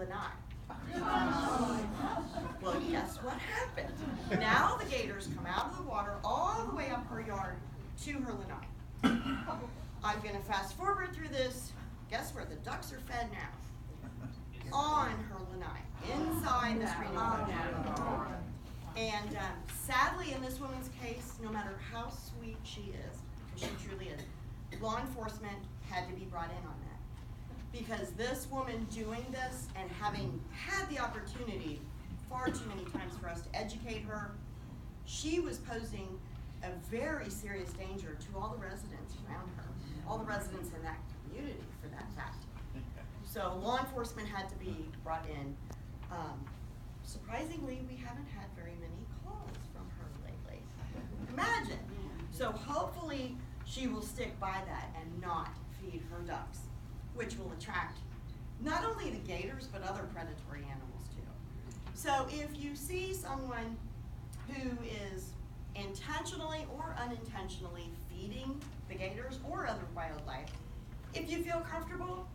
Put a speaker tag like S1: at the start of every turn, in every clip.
S1: lanai. Well, guess what happened? Now the gators come out of the water all the way up her yard to her lanai. I'm going to fast forward through this. Guess where the ducks are fed now? On her lanai, inside the screening boat. And sadly, in this woman's case, no matter how sweet she is, because she truly is, law enforcement had to be brought in on that. Because this woman doing this and having had the opportunity far too many times for us to educate her, she was posing a very serious danger to all the residents around her, all the residents in that community for that fact. So law enforcement had to be brought in. Surprisingly, we haven't had very many calls from her lately. Imagine. So hopefully she will stick by that and not feed her ducks, which will attract not only the gators, but other predatory animals too. So if you see someone who is intentionally or unintentionally feeding the gators or other wildlife, if you feel comfortable,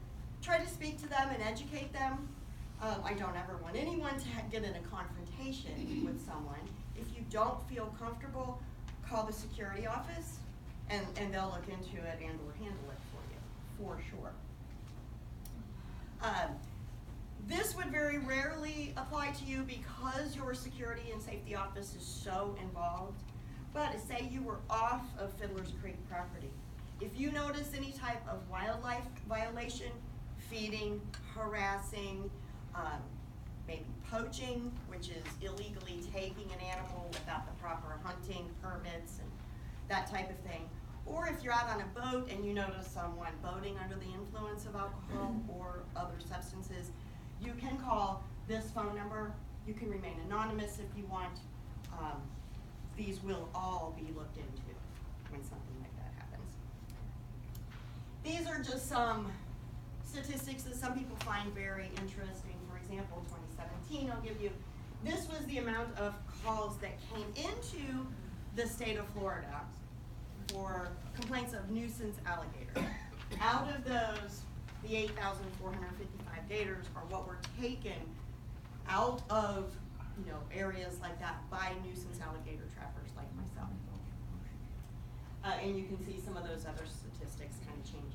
S1: try to speak to them and educate them. I don't ever want anyone to get in a confrontation with someone. If you don't feel comfortable, call the security office and they'll look into it and or handle it for you, for sure. This would very rarely apply to you because your security and safety office is so involved. But say you were off of Fiddler's Creek property. If you notice any type of wildlife violation, feeding, harassing, maybe poaching, which is illegally taking an animal without the proper hunting permits and that type of thing. Or if you're out on a boat and you notice someone boating under the influence of alcohol or other substances, you can call this phone number. You can remain anonymous if you want. These will all be looked into when something like that happens. These are just some statistics that some people find very interesting. For example, 2017, I'll give you, this was the amount of calls that came into the state of Florida for complaints of nuisance alligators. Out of those, the 8,455 gators are what were taken out of areas like that by nuisance alligator trappers like myself. And you can see some of those other statistics kind of change.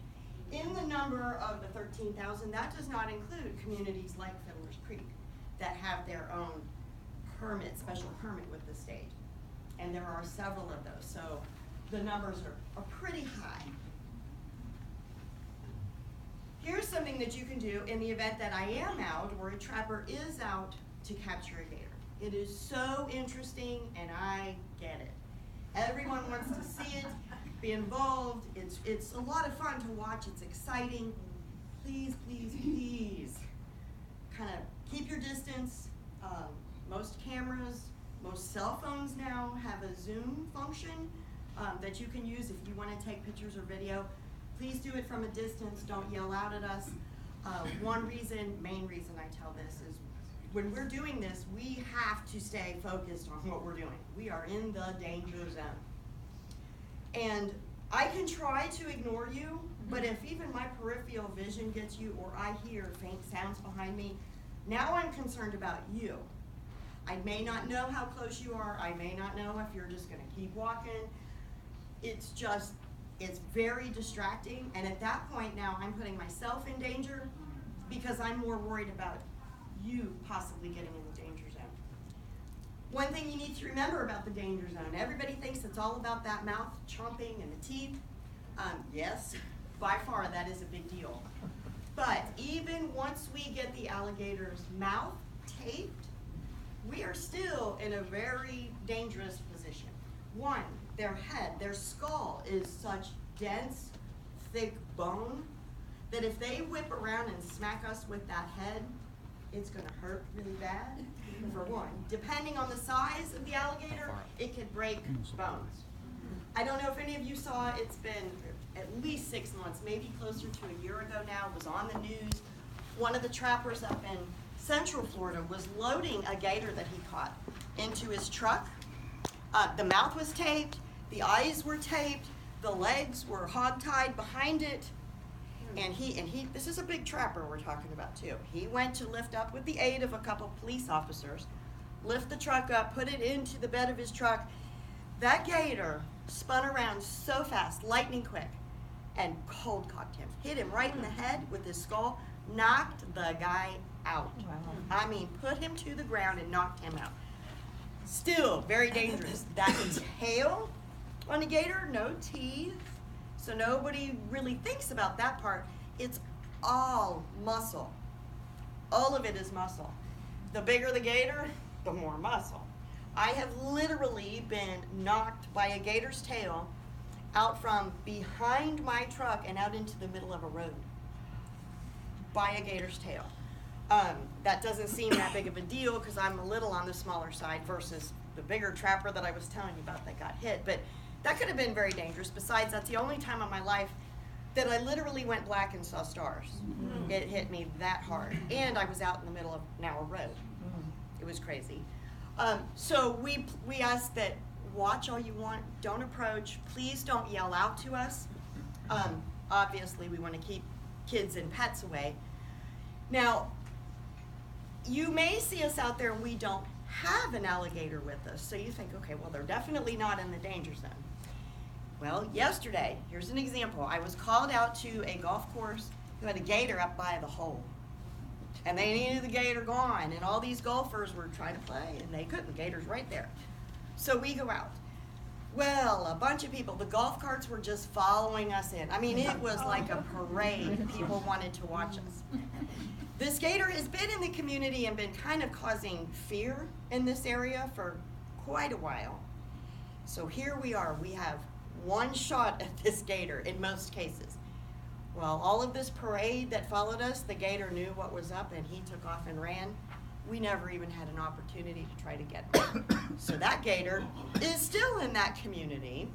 S1: In the number of the 13,000, that does not include communities like Fiddler's Creek that have their own permit, special permit with the state. And there are several of those, so the numbers are pretty high. Here's something that you can do in the event that I am out or a trapper is out to capture a gator. It is so interesting and I get it. Everyone wants to see it, be involved. It's a lot of fun to watch. It's exciting. Please, please, please kind of keep your distance. Most cameras, most cell phones now have a zoom function that you can use if you want to take pictures or video. Please do it from a distance. Don't yell out at us. Main reason I tell this is when we're doing this, we have to stay focused on what we're doing. We are in the danger zone. And I can try to ignore you, but if even my peripheral vision gets you or I hear faint sounds behind me, now I'm concerned about you. I may not know how close you are. I may not know if you're just gonna keep walking. It's very distracting. And at that point now, I'm putting myself in danger because I'm more worried about you possibly getting in the danger zone. One thing you need to remember about the danger zone, everybody thinks it's all about that mouth chomping and the teeth. Yes, by far that is a big deal. But even once we get the alligator's mouth taped, we are still in a very dangerous position. One, their head, their skull is such dense, thick bone that if they whip around and smack us with that head, it's going to hurt really bad, for one. Depending on the size of the alligator, it could break bones. I don't know if any of you saw, it's been at least 6 months, maybe closer to a year ago now, it was on the news. One of the trappers up in Central Florida was loading a gator that he caught into his truck. The mouth was taped, the eyes were taped, the legs were hog-tied behind it. And he, this is a big trapper we're talking about too. He went to lift up with the aid of a couple police officers, lift the truck up, put it into the bed of his truck. That gator spun around so fast, lightning quick, and cold cocked him. Hit him right in the head with his skull, knocked the guy out.
S2: Wow.
S1: I mean, put him to the ground and knocked him out. Still very dangerous. That tail on a gator, no teeth. So nobody really thinks about that part. It's all muscle. All of it is muscle. The bigger the gator, the more muscle. I have literally been knocked by a gator's tail out from behind my truck and out into the middle of a road by a gator's tail. That doesn't seem that big of a deal because I'm a little on the smaller side versus the bigger trapper that I was telling you about that got hit. But that could have been very dangerous. Besides, that's the only time in my life that I literally went black and saw stars. It hit me that hard. And I was out in the middle of now a road. It was crazy. So we ask that watch all you want, don't approach, please don't yell out to us. Obviously we want to keep kids and pets away. Now, you may see us out there and we don't have an alligator with us, so you think, okay, well, they're definitely not in the danger zone. Well, yesterday, here's an example. I was called out to a golf course who had a gator up by the hole. And they needed the gator gone, and all these golfers were trying to play, and they couldn't. The gator's right there. So we go out. Well, a bunch of people, the golf carts were just following us in. I mean, it was like a parade. People wanted to watch us. This gator has been in the community and been kind of causing fear in this area for quite a while. So here we are. We have one shot at this gator in most cases. Well, all of this parade that followed us, the gator knew what was up and he took off and ran. We never even had an opportunity to try to get him. So that gator is still in that community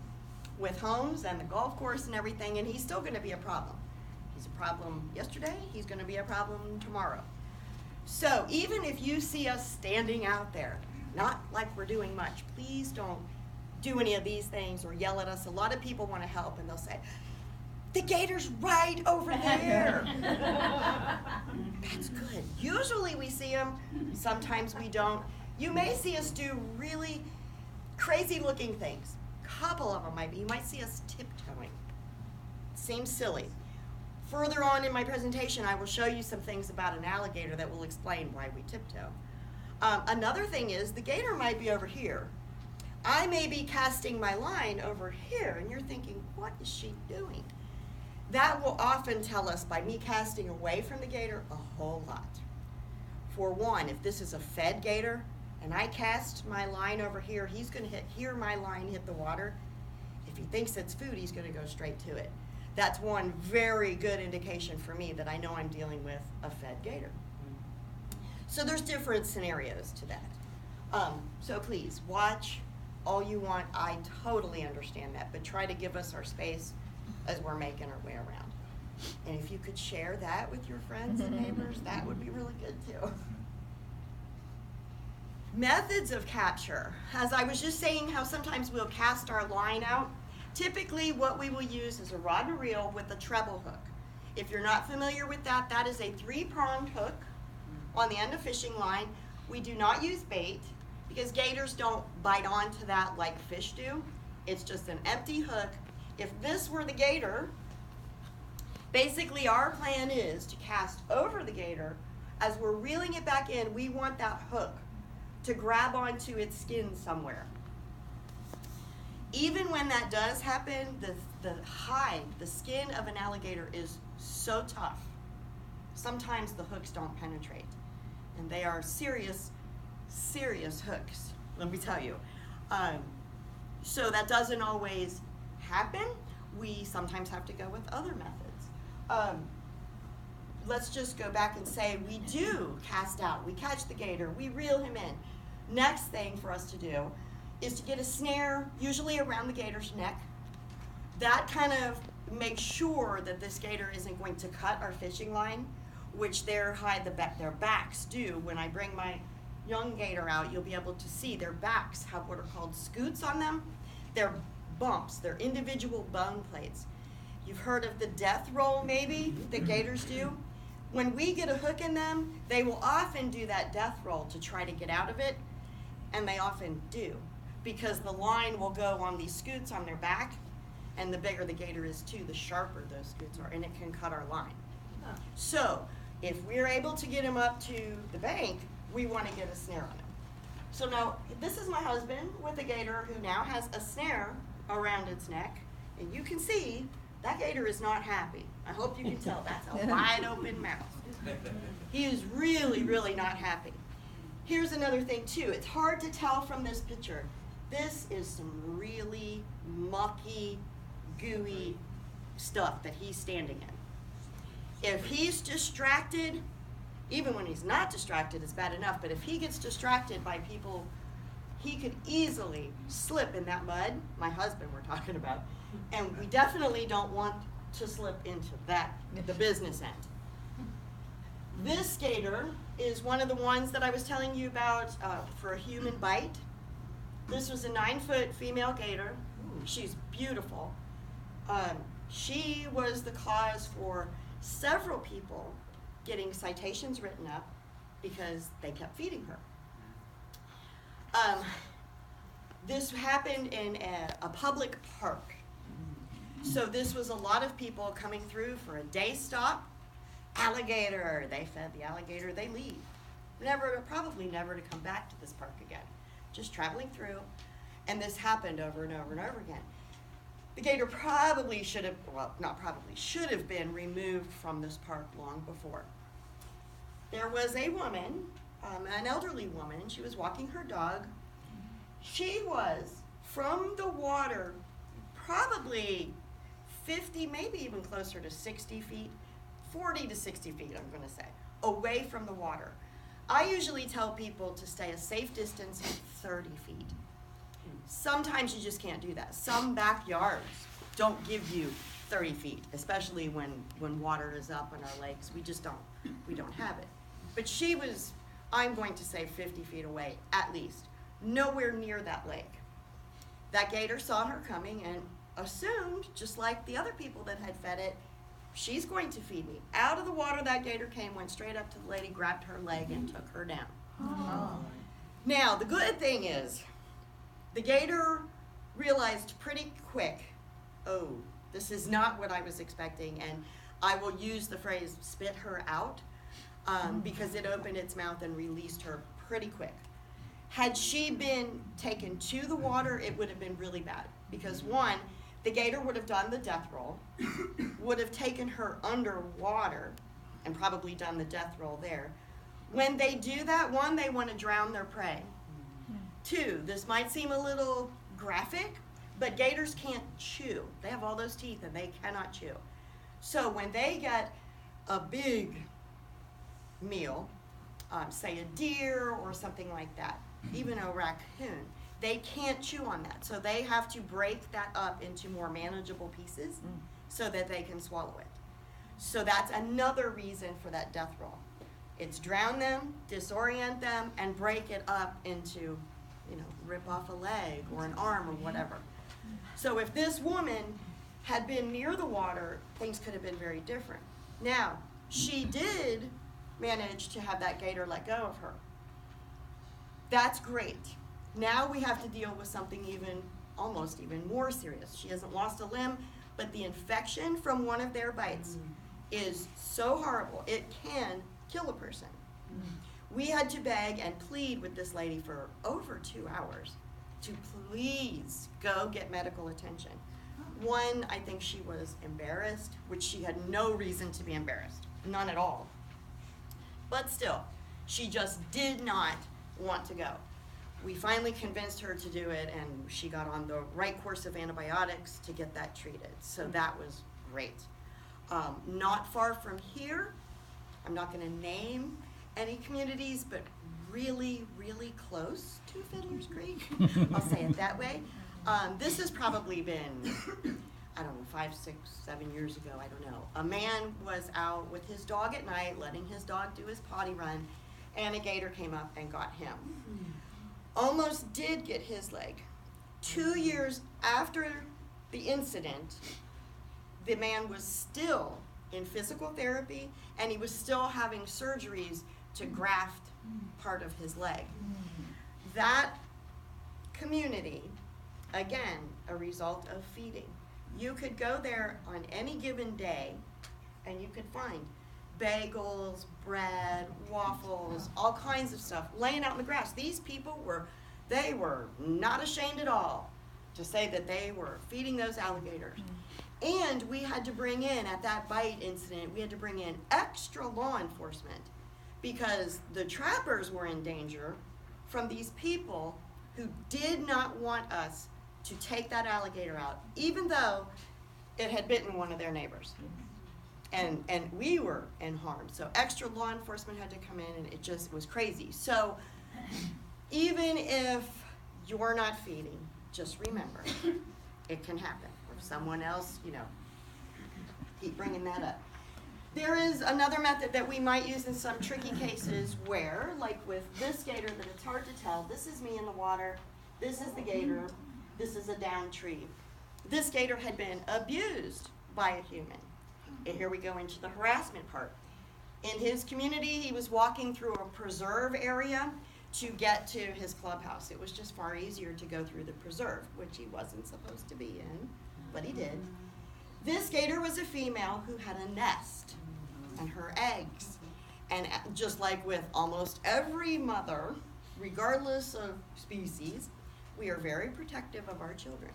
S1: with homes and the golf course and everything, and he's still going to be a problem. He's a problem yesterday, he's going to be a problem tomorrow. So even if you see us standing out there, not like we're doing much, please don't do any of these things or yell at us. A lot of people want to help and they'll say, the gator's right over there. That's good. Usually we see them, sometimes we don't. You may see us do really crazy looking things. A couple of them might be. You might see us tiptoeing. Seems silly. Further on in my presentation, I will show you some things about an alligator that will explain why we tiptoe. Another thing is the gator might be over here. I may be casting my line over here, and you're thinking, what is she doing? That will often tell us, by me casting away from the gator, a whole lot. For one, if this is a fed gator, and I cast my line over here, he's going to hear my line hit the water. If he thinks it's food, he's going to go straight to it. That's one very good indication for me that I know I'm dealing with a fed gator. So there's different scenarios to that. So please, watch all you want. I totally understand that, but try to give us our space as we're making our way around. And if you could share that with your friends and neighbors, that would be really good too. Methods of capture. As I was just saying, how sometimes we'll cast our line out. Typically what we will use is a rod and reel with a treble hook. If you're not familiar with that, that is a 3-pronged hook on the end of fishing line. We do not use bait because gators don't bite onto that like fish do. It's just an empty hook. If this were the gator, basically our plan is to cast over the gator. As we're reeling it back in, we want that hook to grab onto its skin somewhere. Even when that does happen, the hide, the skin of an alligator is so tough. Sometimes the hooks don't penetrate. And they are serious, serious hooks, let me tell you. So that doesn't always happen. We sometimes have to go with other methods. Let's just go back and say we do cast out. We catch the gator, we reel him in. Next thing for us to do is to get a snare, usually around the gator's neck. That kind of makes sure that this gator isn't going to cut our fishing line, which their backs do. When I bring my young gator out, you'll be able to see their backs have what are called scoots on them. They're bumps, they're individual bone plates. You've heard of the death roll, maybe, that gators do. When we get a hook in them, they will often do that death roll to try to get out of it, and they often do, because the line will go on these scoots on their back, and the bigger the gator is too, the sharper those scoots are, and it can cut our line. So, if we're able to get him up to the bank, we want to get a snare on him. So now, this is my husband with a gator who now has a snare around its neck, and you can see that gator is not happy. I hope you can tell. That's a wide open mouth. He is really, really not happy. Here's another thing too. It's hard to tell from this picture. This is some really mucky, gooey stuff that he's standing in. If he's distracted, even when he's not distracted, it's bad enough, but if he gets distracted by people, he could easily slip in that mud, my husband we're talking about, and we definitely don't want to slip into that, the business end. This gator is one of the ones that I was telling you about for a human bite. This was a 9-foot female gator. She's beautiful. She was the cause for several people getting citations written up because they kept feeding her. This happened in a public park. So this was a lot of people coming through for a day stop. Alligator, they fed the alligator, they leave. Probably never to come back to this park again. Just traveling through, and this happened over and over and over again. The gator probably should have, well, not probably, should have been removed from this park long before. There was a woman, an elderly woman, and she was walking her dog. She was from the water probably 50, maybe even closer to 60 feet, 40 to 60 feet, I'm going to say, away from the water. I usually tell people to stay a safe distance of 30 feet. Sometimes you just can't do that. Some backyards don't give you 30 feet, especially when water is up on our lakes. We don't have it. But she was, I'm going to say 50 feet away, at least, nowhere near that lake. That gator saw her coming and assumed, just like the other people that had fed it, she's going to feed me. Out of the water that gator came, went straight up to the lady, grabbed her leg, and took her down. Oh. Now, the good thing is, the gator realized pretty quick, oh, this is not what I was expecting, and I will use the phrase spit her out because it opened its mouth and released her pretty quick. Had she been taken to the water, it would have been really bad because one, the gator would have done the death roll, would have taken her underwater and probably done the death roll there. When they do that, one, they want to drown their prey. Two, this might seem a little graphic, but gators can't chew. They have all those teeth and they cannot chew. So when they get a big meal, say a deer or something like that, even a raccoon, they can't chew on that. So they have to break that up into more manageable pieces so that they can swallow it. So that's another reason for that death roll. It's drown them, disorient them, and break it up into, rip off a leg or an arm or whatever. So if this woman had been near the water, things could have been very different. Now, she did manage to have that gator let go of her. That's great. Now we have to deal with something almost even more serious. She hasn't lost a limb, but the infection from one of their bites is so horrible, it can kill a person. We had to beg and plead with this lady for over 2 hours to please go get medical attention. One, I think she was embarrassed, which she had no reason to be embarrassed, none at all. But still, she just did not want to go. We finally convinced her to do it, and she got on the right course of antibiotics to get that treated. So that was great. Not far from here, I'm not going to name any communities, but really, really close to Fiddler's Creek. I'll say it that way. This has probably been, 5, 6, 7 years ago, I don't know. A man was out with his dog at night, letting his dog do his potty run, and a gator came up and got him. Almost did get his leg. 2 years after the incident, the man was still in physical therapy, and he was still having surgeries to graft part of his leg. That community, again, a result of feeding. You could go there on any given day, and you could find bagels, bread, waffles, all kinds of stuff laying out in the grass. These people were not ashamed at all to say that they were feeding those alligators. And we had to bring in, at that bite incident, we had to bring in extra law enforcement because the trappers were in danger from these people who did not want us to take that alligator out, even though it had bitten one of their neighbors. And we were in harm. So extra law enforcement had to come in, and it just was crazy. So even if you're not feeding, just remember, it can happen. Or someone else, keep bringing that up. There is another method that we might use in some tricky cases where, like with this gator, that it's hard to tell. This is me in the water. This is the gator. This is a downed tree. This gator had been abused by a human. And here we go into the harassment part. In his community, he was walking through a preserve area to get to his clubhouse. It was just far easier to go through the preserve, which he wasn't supposed to be in, but he did. This gator was a female who had a nest and her eggs. And just like with almost every mother, regardless of species, we are very protective of our children.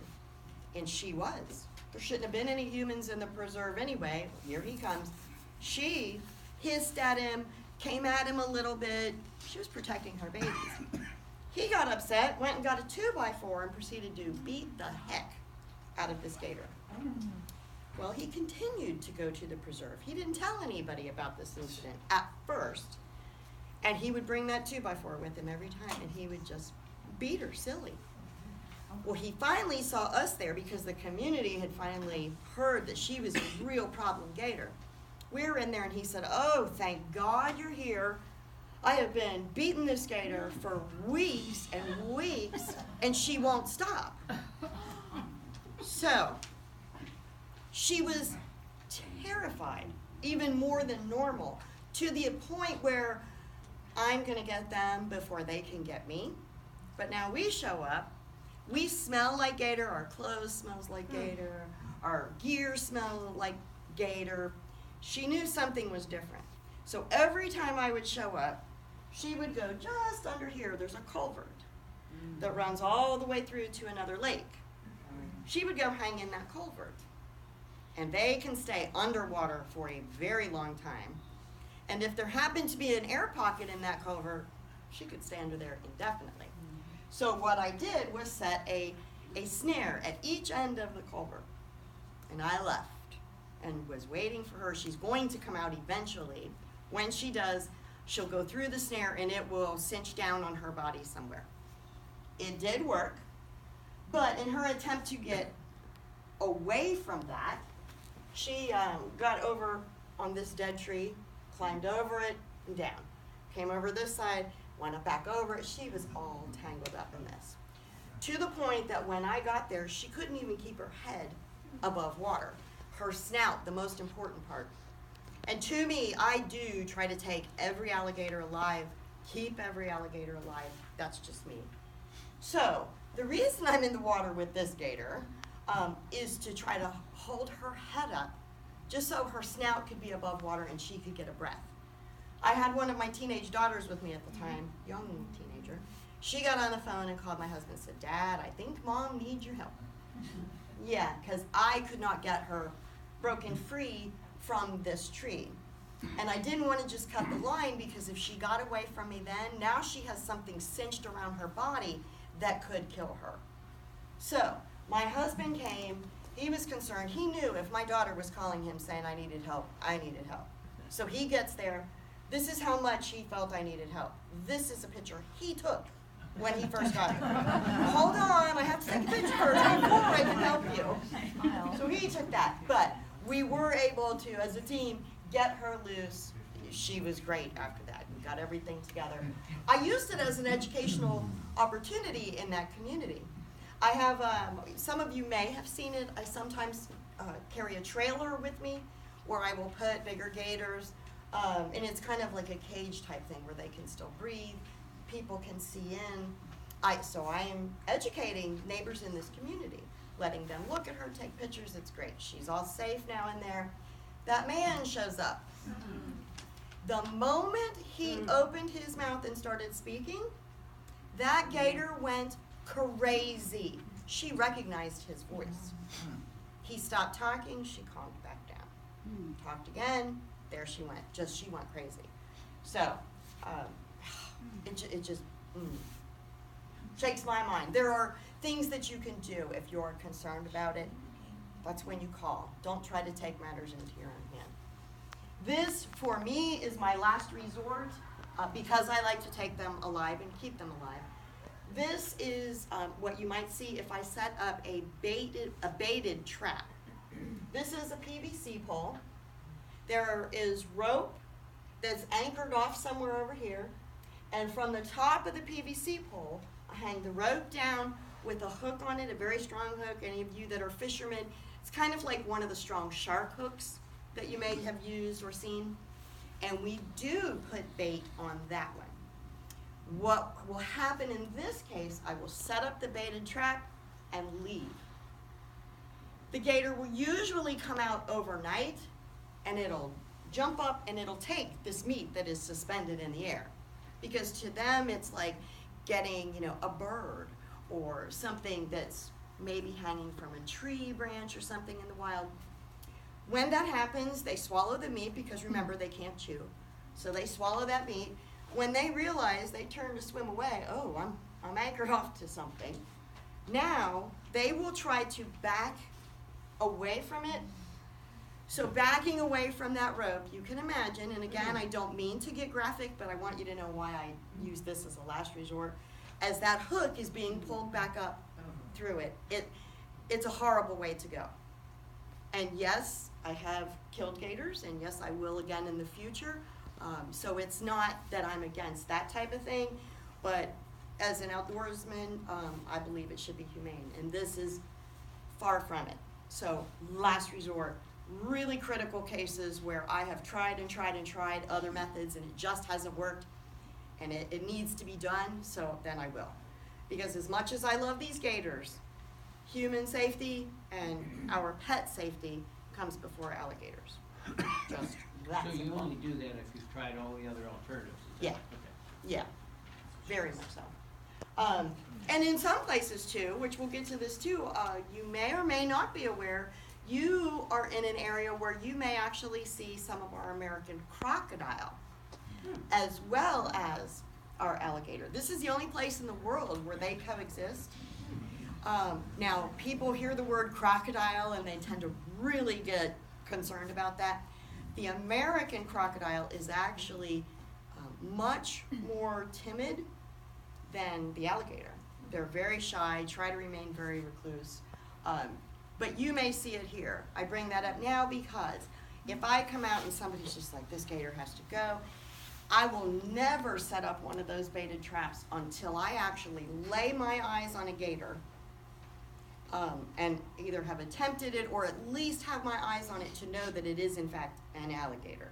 S1: And she was. There shouldn't have been any humans in the preserve anyway. Here he comes. She hissed at him, came at him a little bit. She was protecting her babies. He got upset, went and got a 2x4 and proceeded to beat the heck out of this gator. Well, he continued to go to the preserve. He didn't tell anybody about this incident at first. And he would bring that 2x4 with him every time, and he would just beat her silly. Well, he finally saw us there because the community had finally heard that she was a real problem gator. We were in there, and he said, "Oh, thank God you're here. I have been beating this gator for weeks and weeks, and she won't stop." So she was terrified, even more than normal, to the point where I'm going to get them before they can get me. But now we show up. We smell like gator. Our clothes smells like gator. Our gear smells like gator. She knew something was different. So every time I would show up, she would go just under here. There's a culvert that runs all the way through to another lake. She would go hang in that culvert. And they can stay underwater for a very long time. And if there happened to be an air pocket in that culvert, she could stay under there indefinitely. So what I did was set a snare at each end of the culvert. And I left and was waiting for her. She's going to come out eventually. When she does, she'll go through the snare and it will cinch down on her body somewhere. It did work, but in her attempt to get away from that, she got over on this dead tree, climbed over it and down. Came over this side, went up back over it. She was all tangled up in this. To the point that when I got there, she couldn't even keep her head above water. Her snout, the most important part. And to me, I do try to take every alligator alive, keep every alligator alive. That's just me. So the reason I'm in the water with this gator is to try to hold her head up just so her snout could be above water and she could get a breath. I had one of my teenage daughters with me at the time, young teenager. She got on the phone and called my husband and said, "Dad, I think Mom needs your help." Yeah, because I could not get her broken free from this tree. And I didn't want to just cut the line because if she got away from me then, now she has something cinched around her body that could kill her. So my husband came. He was concerned. He knew if my daughter was calling him saying I needed help, I needed help. So he gets there. This is how much he felt I needed help. This is a picture he took when he first got here. Hold on, I have to take a picture first before I can help you. So he took that. But we were able to, as a team, get her loose. She was great after that. We got everything together. I used it as an educational opportunity in that community. I have, some of you may have seen it. I sometimes carry a trailer with me where I will put bigger gators, and it's kind of like a cage type thing where they can still breathe, people can see in. So I am educating neighbors in this community, letting them look at her, take pictures. It's great. She's all safe now in there. That man shows up. The moment he opened his mouth and started speaking, that gator went crazy. She recognized his voice. He stopped talking, she calmed back down. Talked again, there she went. She went crazy. So, it just shakes my mind. There are things that you can do if you're concerned about it. That's when you call. Don't try to take matters into your own hand. This, for me, is my last resort because I like to take them alive and keep them alive. This is what you might see if I set up a baited trap. This is a PVC pole. There is rope that's anchored off somewhere over here. And from the top of the PVC pole, I hang the rope down with a hook on it, a very strong hook. Any of you that are fishermen, it's kind of like one of the strong shark hooks that you may have used or seen. And we do put bait on that one. What will happen in this case, I will set up the baited trap and leave. The gator will usually come out overnight, and it'll jump up and it'll take this meat that is suspended in the air. Because to them, it's like getting, a bird or something that's maybe hanging from a tree branch or something in the wild. When that happens, they swallow the meat because remember, they can't chew. So they swallow that meat. When they realize, they turn to swim away. Oh, I'm anchored off to something. Now, they will try to back away from it. So backing away from that rope, you can imagine, and again, I don't mean to get graphic, but I want you to know why I use this as a last resort. As that hook is being pulled back up through it, it's a horrible way to go. And yes, I have killed gators, and yes, I will again in the future. So it's not that I'm against that type of thing, but as an outdoorsman, I believe it should be humane, and this is far from it. So last resort, really critical cases where I have tried and tried and tried other methods and it just hasn't worked, and it needs to be done, so then I will. Because as much as I love these gators, human safety and our pet safety comes before alligators. Just that.
S2: So you only do that if you've tried all the other alternatives?
S1: Yeah.
S2: Okay.
S1: Yeah, very much so. And in some places too, which we'll get to this too, you may or may not be aware, you are in an area where you may actually see some of our American crocodile as well as our alligator. This is the only place in the world where they coexist. Now, people hear the word crocodile and they tend to really get concerned about that. The American crocodile is actually much more timid than the alligator. They're very shy, try to remain very recluse. But you may see it here. I bring that up now because if I come out and somebody's just like, this gator has to go, I will never set up one of those baited traps until I actually lay my eyes on a gator and either have attempted it or at least have my eyes on it to know that it is in fact an alligator.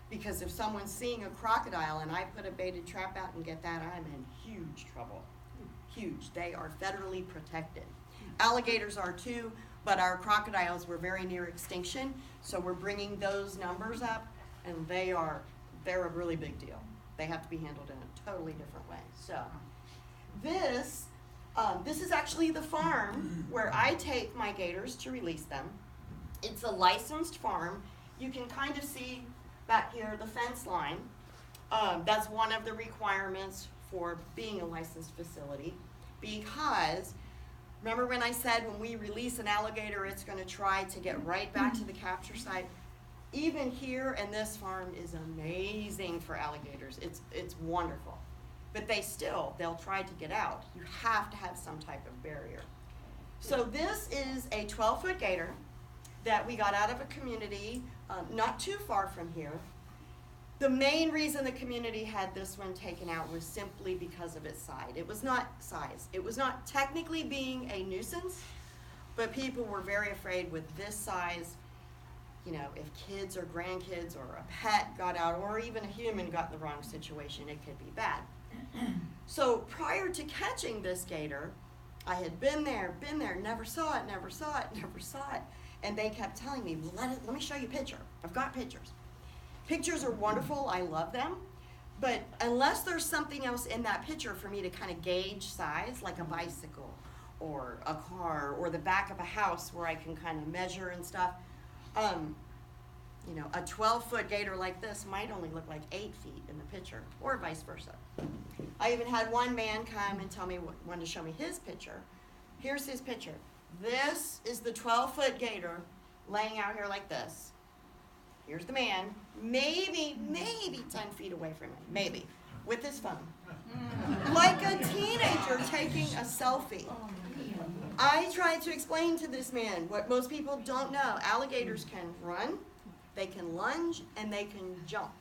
S1: Because if someone's seeing a crocodile and I put a baited trap out and get that, I'm in huge trouble. Huge. They are federally protected. Alligators are too, but our crocodiles were very near extinction, so we're bringing those numbers up, and they're a really big deal. They have to be handled in a totally different way. So this is actually the farm where I take my gators to release them. It's a licensed farm. You can kind of see back here the fence line. That's one of the requirements for being a licensed facility, because remember when I said when we release an alligator, it's going to try to get right back to the capture site? Even here, and this farm is amazing for alligators. It's wonderful. But they'll try to get out. You have to have some type of barrier. So this is a 12-foot gator that we got out of a community not too far from here. The main reason the community had this one taken out was simply because of its size. It was not technically being a nuisance, But people were very afraid with this size, you know, if kids or grandkids or a pet got out, or even a human got in the wrong situation, it could be bad. So prior to catching this gator, I had been there, never saw it. And they kept telling me, let me show you a picture. I've got pictures. Pictures are wonderful, I love them. But unless there's something else in that picture for me to kind of gauge size, like a bicycle or a car or the back of a house where I can kind of measure and stuff, you know, a 12-foot gator like this might only look like 8 feet in the picture, or vice versa. I even had one man come and tell me, wanted to show me his picture. Here's his picture. This is the 12-foot gator laying out here like this. Here's the man, maybe 10 feet away from him, maybe, with his phone. Like a teenager taking a selfie. I tried to explain to this man what most people don't know. Alligators can run, they can lunge, and they can jump.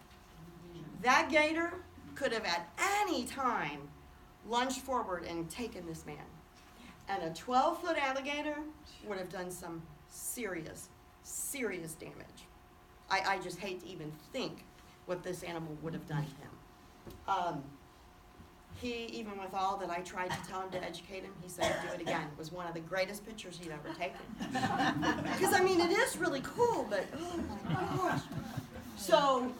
S1: That gator could have at any time lunged forward and taken this man. And a 12-foot alligator would have done some serious damage. I just hate to even think what this animal would have done to him. He, even with all that I tried to tell him to educate him, he said do it again. It was one of the greatest pictures he'd ever taken. Because, I mean, it is really cool, but oh my gosh. So,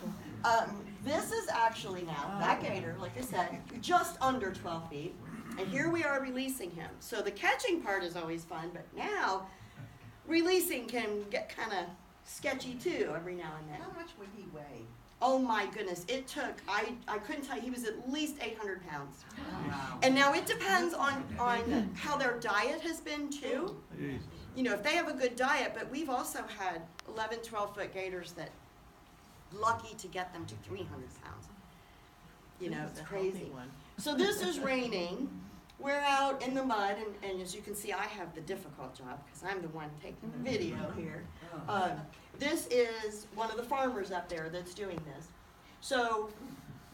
S1: this is actually now, that gator, like I said, just under 12 feet. And here we are releasing him. So the catching part is always fun, but now releasing can get kind of sketchy too every now and then.
S3: How much would he weigh?
S1: Oh my goodness, it took, I couldn't tell you, he was at least 800 pounds.
S3: Wow.
S1: And now it depends on how their diet has been too. You know, if they have a good diet, but we've also had 11, 12-foot gators that lucky to get them to 300 pounds. You know, it's crazy. So this is raining. We're out in the mud, and as you can see, I have the difficult job because I'm the one taking the video here. This is one of the farmers up there that's doing this. So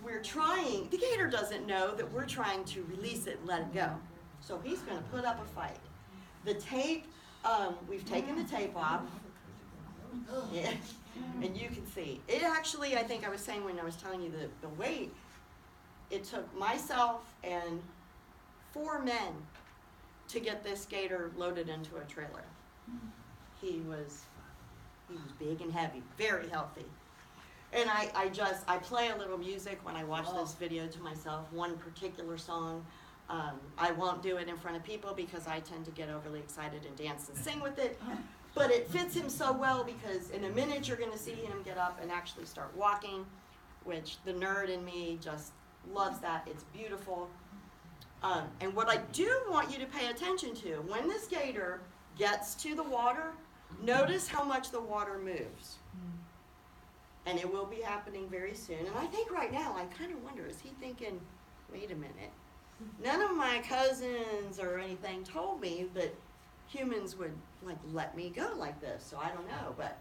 S1: we're trying, the gator doesn't know that we're trying to release it and let it go. So he's going to put up a fight. The tape, we've taken the tape off. Yeah. And you can see. It actually, I think I was saying when I was telling you the weight, it took myself and 4 men to get this gator loaded into a trailer. He was big and heavy, very healthy. And I play a little music when I watch this video to myself, one particular song. I won't do it in front of people because I tend to get overly excited and dance and sing with it. But it fits him so well because in a minute you're going to see him get up and actually start walking, which the nerd in me just loves that. It's beautiful. And what I do want you to pay attention to, when this gator gets to the water, notice how much the water moves. And it will be happening very soon. And I think right now, I kind of wonder, is he thinking, wait a minute, none of my cousins or anything told me that humans would like let me go like this, so I don't know, but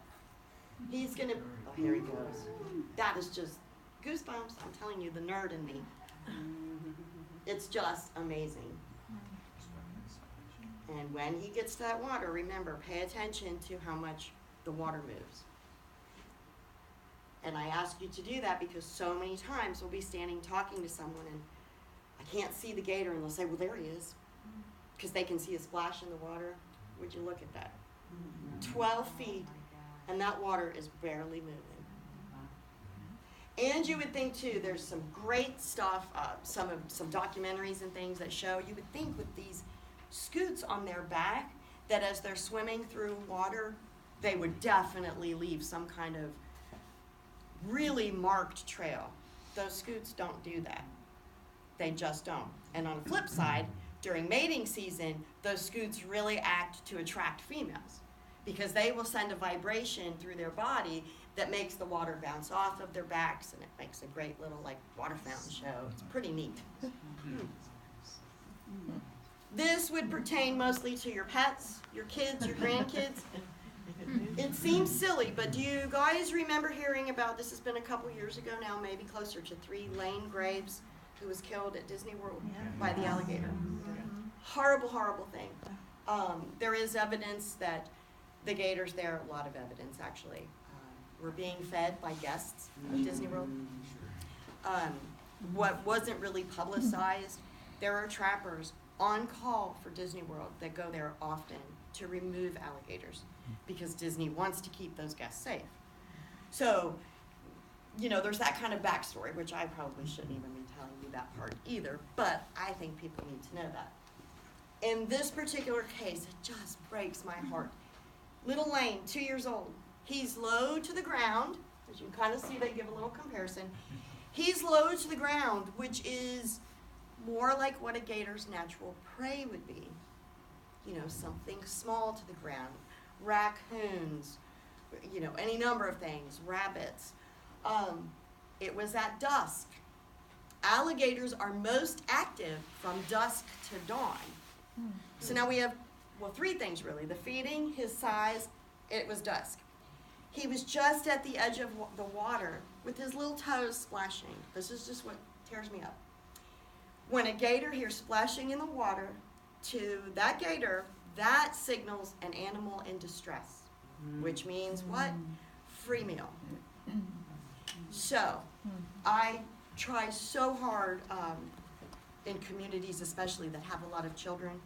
S1: he's gonna, oh, here he goes. That is just goosebumps. I'm telling you, the nerd in me. It's just amazing. And when he gets to that water, remember, pay attention to how much the water moves. And I ask you to do that because so many times we'll be standing talking to someone and I can't see the gator and they'll say, well, there he is. Because they can see a splash in the water. Would you look at that? 12 feet, and that water is barely moving. And you would think too, there's some great stuff, some documentaries and things that show, you would think with these scoots on their back, that as they're swimming through water, they would definitely leave some kind of really marked trail. Those scoots don't do that. They just don't. And on the flip side, during mating season, those scoots really act to attract females because they will send a vibration through their body that makes the water bounce off of their backs, and it makes a great little like water fountain show. It's pretty neat. This would pertain mostly to your pets, your kids, your grandkids. It seems silly, but do you guys remember hearing about, this has been a couple years ago now, maybe closer to 3, Lane Graves, who was killed at Disney World by the alligator. Horrible, horrible thing. There is evidence that the gators there, a lot of evidence actually, were being fed by guests of Disney World. What wasn't really publicized, there are trappers on call for Disney World that go there often to remove alligators because Disney wants to keep those guests safe. So, you know, there's that kind of backstory, which I probably shouldn't even be telling you that part either, but I think people need to know that. In this particular case, it just breaks my heart. Little Lane, 2 years old, he's low to the ground, as you can kind of see, they give a little comparison. He's low to the ground, which is more like what a gator's natural prey would be. You know, something small to the ground, raccoons, you know, any number of things, rabbits. It was at dusk. Alligators are most active from dusk to dawn. So now we have, well, 3 things really. The feeding, his size, it was dusk. He was just at the edge of the water with his little toes splashing. This is just what tears me up. When a gator hears splashing in the water, to that gator, that signals an animal in distress, which means what? Free meal. So, I try so hard in communities especially that have a lot of children,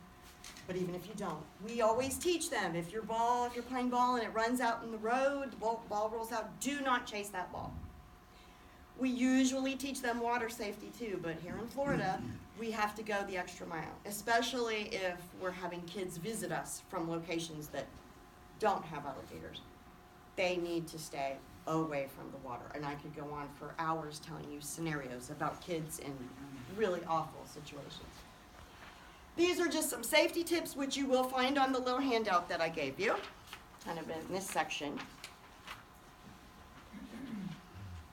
S1: but even if you don't, we always teach them, if you're playing ball and it runs out in the road, the ball rolls out, do not chase that ball. We usually teach them water safety too, but here in Florida, we have to go the extra mile, especially if we're having kids visit us from locations that don't have alligators. They need to stay away from the water, and I could go on for hours telling you scenarios about kids in really awful situations. These are just some safety tips which you will find on the little handout that I gave you, kind of in this section.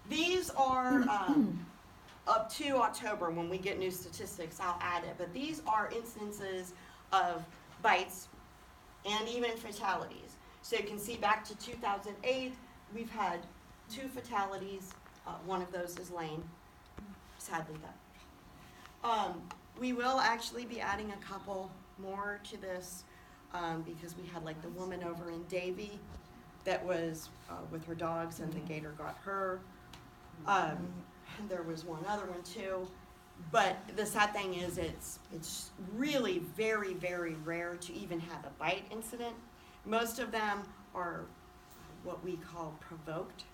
S1: These are up to October when we get new statistics, I'll add it, but these are instances of bites and even fatalities. So you can see back to 2008, we've had 2 fatalities. One of those is Lane, sadly died. We will actually be adding a couple more to this because we had like the woman over in Davie that was with her dogs and the gator got her. And there was one other one too. But the sad thing is it's really very, very rare to even have a bite incident. Most of them are what we call provoked.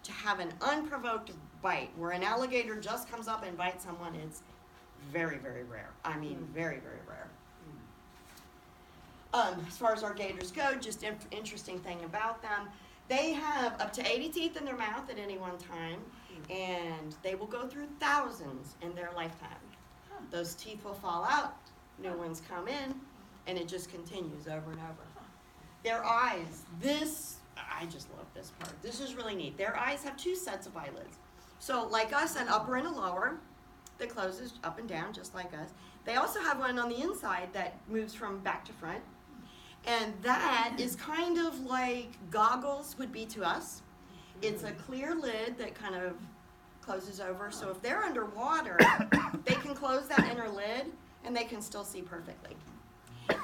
S1: To have an unprovoked bite where an alligator just comes up and bites someone, it's very, very rare. I mean, very, very rare. As far as our gators go, just interesting thing about them, they have up to 80 teeth in their mouth at any one time, and they will go through thousands in their lifetime. Those teeth will fall out, new ones come in, and it just continues over and over. Their eyes, I just love this part. This is really neat. Their eyes have 2 sets of eyelids. So like us, an upper and a lower that closes up and down just like us. They also have one on the inside that moves from back to front. And that is kind of like goggles would be to us. It's a clear lid that kind of closes over. So if they're underwater, they can close that inner lid and they can still see perfectly.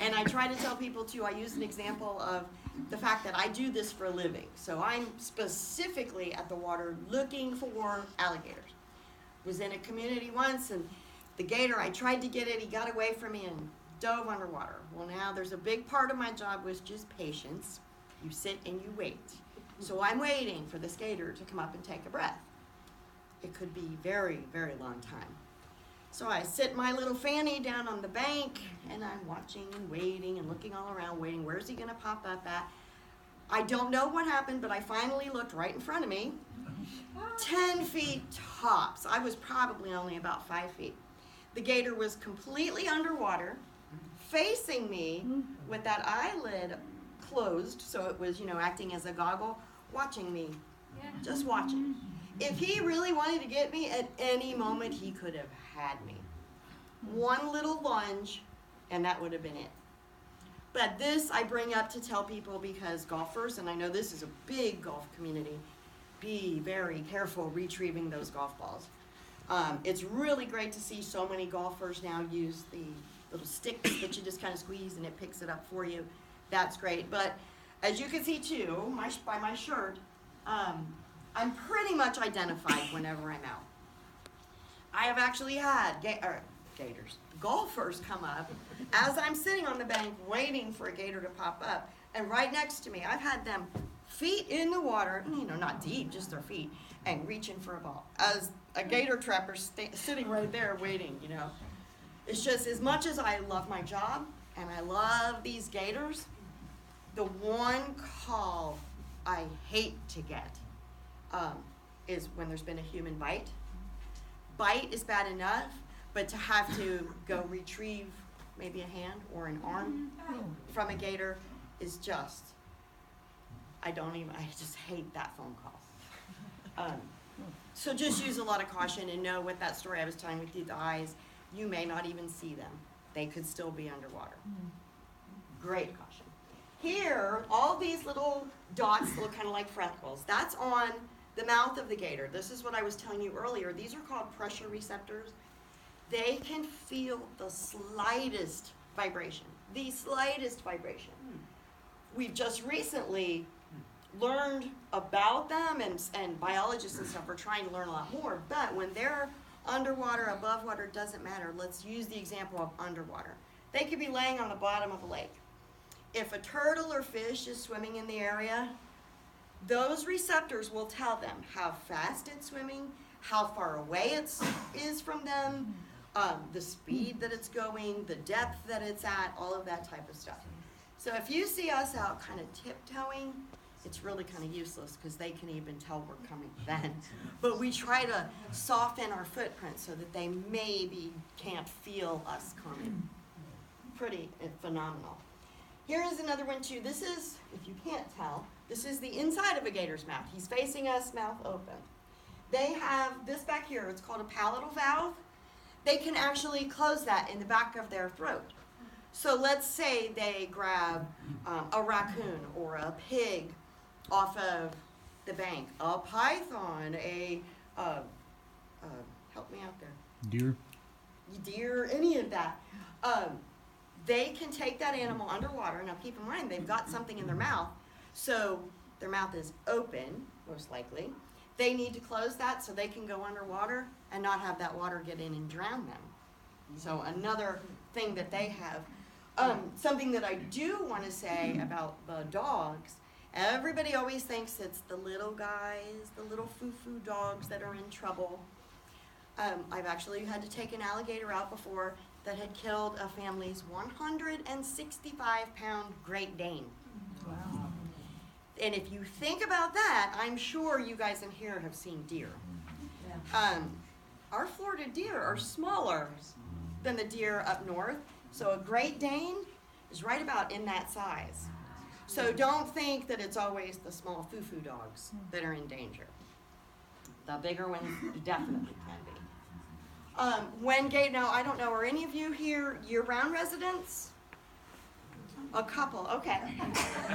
S1: And I try to tell people too, I use an example of the fact that I do this for a living. So I'm specifically at the water looking for alligators. Was in a community once and the gator, I tried to get it, he got away from me and dove underwater. Well, now there's a big part of my job was just patience. You sit and you wait. So I'm waiting for this gator to come up and take a breath. It could be very, very long time. So I sit my little fanny down on the bank and I'm watching and waiting and looking all around, waiting, where's he gonna pop up at? I don't know what happened, but I finally looked right in front of me. 10 feet tops. I was probably only about 5 feet. The gator was completely underwater, facing me with that eyelid closed, so it was, acting as a goggle, watching me, just watching. If he really wanted to get me at any moment, he could have had me. One little lunge, and that would have been it. But this I bring up to tell people because golfers, and I know this is a big golf community, be very careful retrieving those golf balls. It's really great to see so many golfers now use the little sticks that you just kind of squeeze and it picks it up for you. That's great. But as you can see too, by my shirt, I'm pretty much identified whenever I'm out. I have actually had golfers come up as I'm sitting on the bank waiting for a gator to pop up, and right next to me, I've had them feet in the water, not deep, just their feet, and reaching for a ball. As a gator trapper sitting right there waiting, It's just, as much as I love my job and I love these gators, the one call I hate to get is when there's been a human bite. Bite is bad enough, but to have to go retrieve maybe a hand or an arm from a gator is just, I just hate that phone call. So just use a lot of caution and know with that story I was telling with the eyes, you may not even see them. They could still be underwater. Great caution. Here, all these little dots look kind of like freckles. That's on the mouth of the gator. This is what I was telling you earlier. These are called pressure receptors. They can feel the slightest vibration. The slightest vibration. We've just recently learned about them, and biologists and stuff are trying to learn a lot more, but when they're underwater, above water, doesn't matter. Let's use the example of underwater. They could be laying on the bottom of a lake. If a turtle or fish is swimming in the area, those receptors will tell them how fast it's swimming, how far away it is from them, the speed that it's going, the depth that it's at, all of that type of stuff. So if you see us out kind of tiptoeing, it's really kind of useless because they can even tell we're coming then. But we try to soften our footprint so that they maybe can't feel us coming. Pretty phenomenal. Here is another one too. This is, if you can't tell, this is the inside of a gator's mouth. He's facing us, mouth open. They have this back here, it's called a palatal valve. They can actually close that in the back of their throat. So let's say they grab a raccoon or a pig off of the bank, a python, help me out there. Deer, any of that. They can take that animal underwater. Now keep in mind, they've got something in their mouth, so their mouth is open, most likely. They need to close that so they can go underwater and not have that water get in and drown them. So another thing that they have. Something that I do want to say about the dogs, everybody always thinks it's the little guys, the little foo-foo dogs that are in trouble. I've actually had to take an alligator out before that had killed a family's 165-pound Great Dane.
S3: Wow.
S1: And if you think about that, I'm sure you guys in here have seen deer.
S3: Yeah.
S1: Our Florida deer are smaller than the deer up north, so a Great Dane is right about in that size. So don't think that it's always the small foo-foo dogs that are in danger. The bigger ones definitely can be. Now I don't know, are any of you here year-round residents? A couple, okay.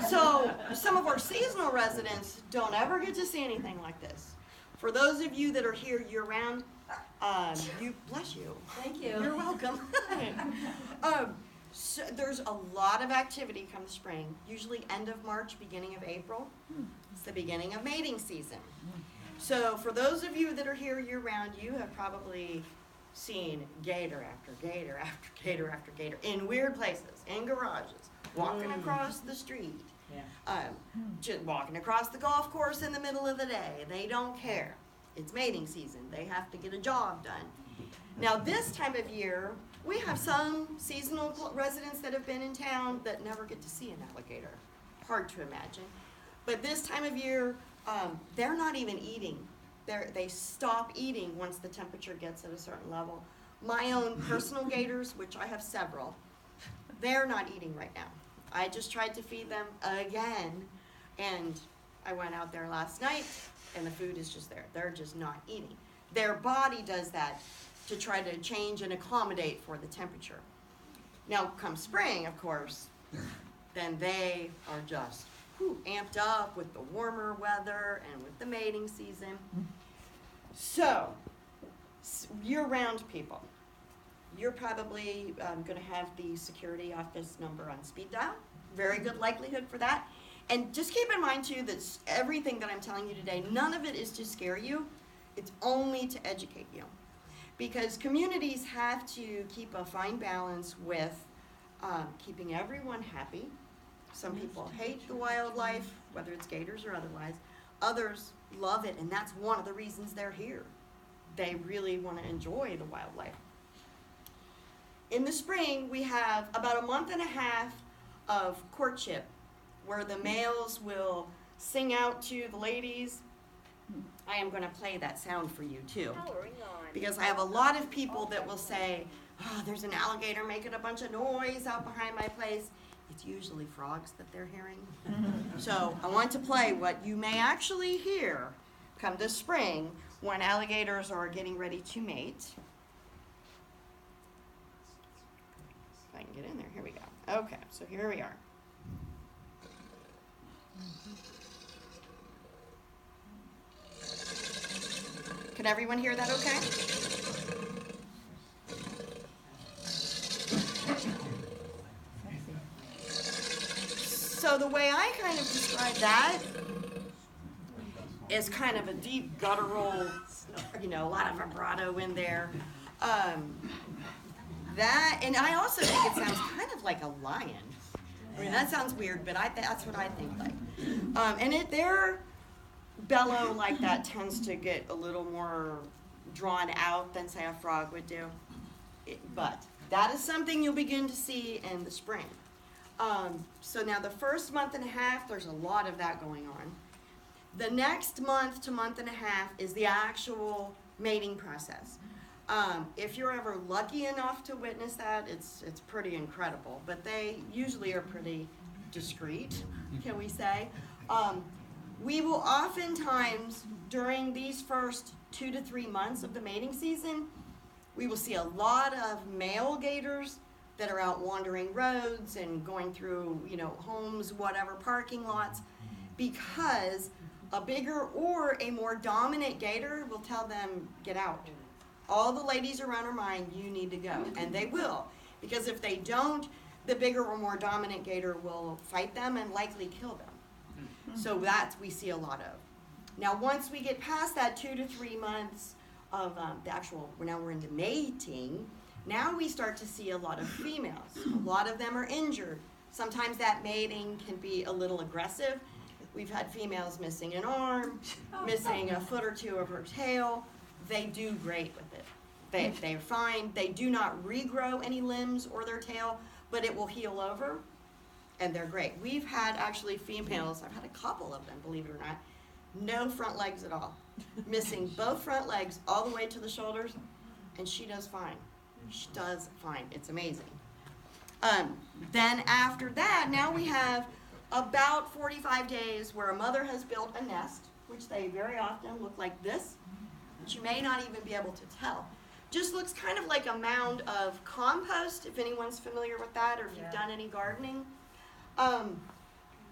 S1: So some of our seasonal residents don't ever get to see anything like this. For those of you that are here year-round, bless you.
S3: Thank you.
S1: You're welcome. So there's a lot of activity come spring, usually end of March, beginning of April. It's the beginning of mating season. So for those of you that are here year-round, you have probably seen gator after gator after gator after gator in weird places, in garages, walking across the street, just walking across the golf course in the middle of the day. They don't care. It's mating season. They have to get a job done. Now this time of year, we have some seasonal residents that have been in town that never get to see an alligator. Hard to imagine. But this time of year, they're not even eating. They stop eating once the temperature gets at a certain level. My own personal gators, which I have several, they're not eating right now. I just tried to feed them again, and I went out there last night, and the food is just there. They're just not eating. Their body does that to try to change and accommodate for the temperature. Now, come spring, of course, then they are just amped up with the warmer weather and with the mating season. So, year-round people, you're probably going to have the security office number on speed dial. Very good likelihood for that. And just keep in mind too that everything that I'm telling you today, none of it is to scare you. It's only to educate you. Because communities have to keep a fine balance with keeping everyone happy. Some people hate the wildlife, whether it's gators or otherwise. Others love it, and that's one of the reasons they're here. They really want to enjoy the wildlife. In the spring, we have about a month and a half of courtship, where the males will sing out to the ladies. I am going to play that sound for you too, because I have a lot of people that will say, oh, there's an alligator making a bunch of noise out behind my place. It's usually frogs that they're hearing. So I want to play what you may actually hear come this spring when alligators are getting ready to mate. If I can get in there, here we go. Okay, so here we are. Can everyone hear that okay? So the way I kind of describe that is kind of a deep guttural, a lot of vibrato in there. That, and I also think it sounds kind of like a lion. I mean, that sounds weird, but that's what I think like. And their bellow like that tends to get a little more drawn out than, say, a frog would do. But that is something you'll begin to see in the spring. So now the first month and a half, there's a lot of that going on. The next month to month and a half is the actual mating process. If you're ever lucky enough to witness that, it's pretty incredible. But they usually are pretty discreet, can we say. We will oftentimes, during these first 2 to 3 months of the mating season, we will see a lot of male gators that are out wandering roads and going through, homes, whatever, parking lots, because a bigger or a more dominant gator will tell them, get out. All the ladies around are mine, you need to go. And they will, because if they don't, the bigger or more dominant gator will fight them and likely kill them. So that we see a lot of. Now, once we get past that 2 to 3 months of now we're into mating, now we start to see a lot of females. A lot of them are injured. Sometimes that mating can be a little aggressive. We've had females missing an arm, missing a foot or two of her tail. They do great with it. They're fine. They do not regrow any limbs or their tail, but it will heal over, and they're great. We've had actually females, I've had a couple of them, believe it or not, no front legs at all. Missing both front legs all the way to the shoulders, and she does fine. She does fine. It's amazing. Then after that, now we have about 45 days where a mother has built a nest, which they very often look like this, but you may not even be able to tell. Just looks kind of like a mound of compost, if anyone's familiar with that, or if you've done any gardening.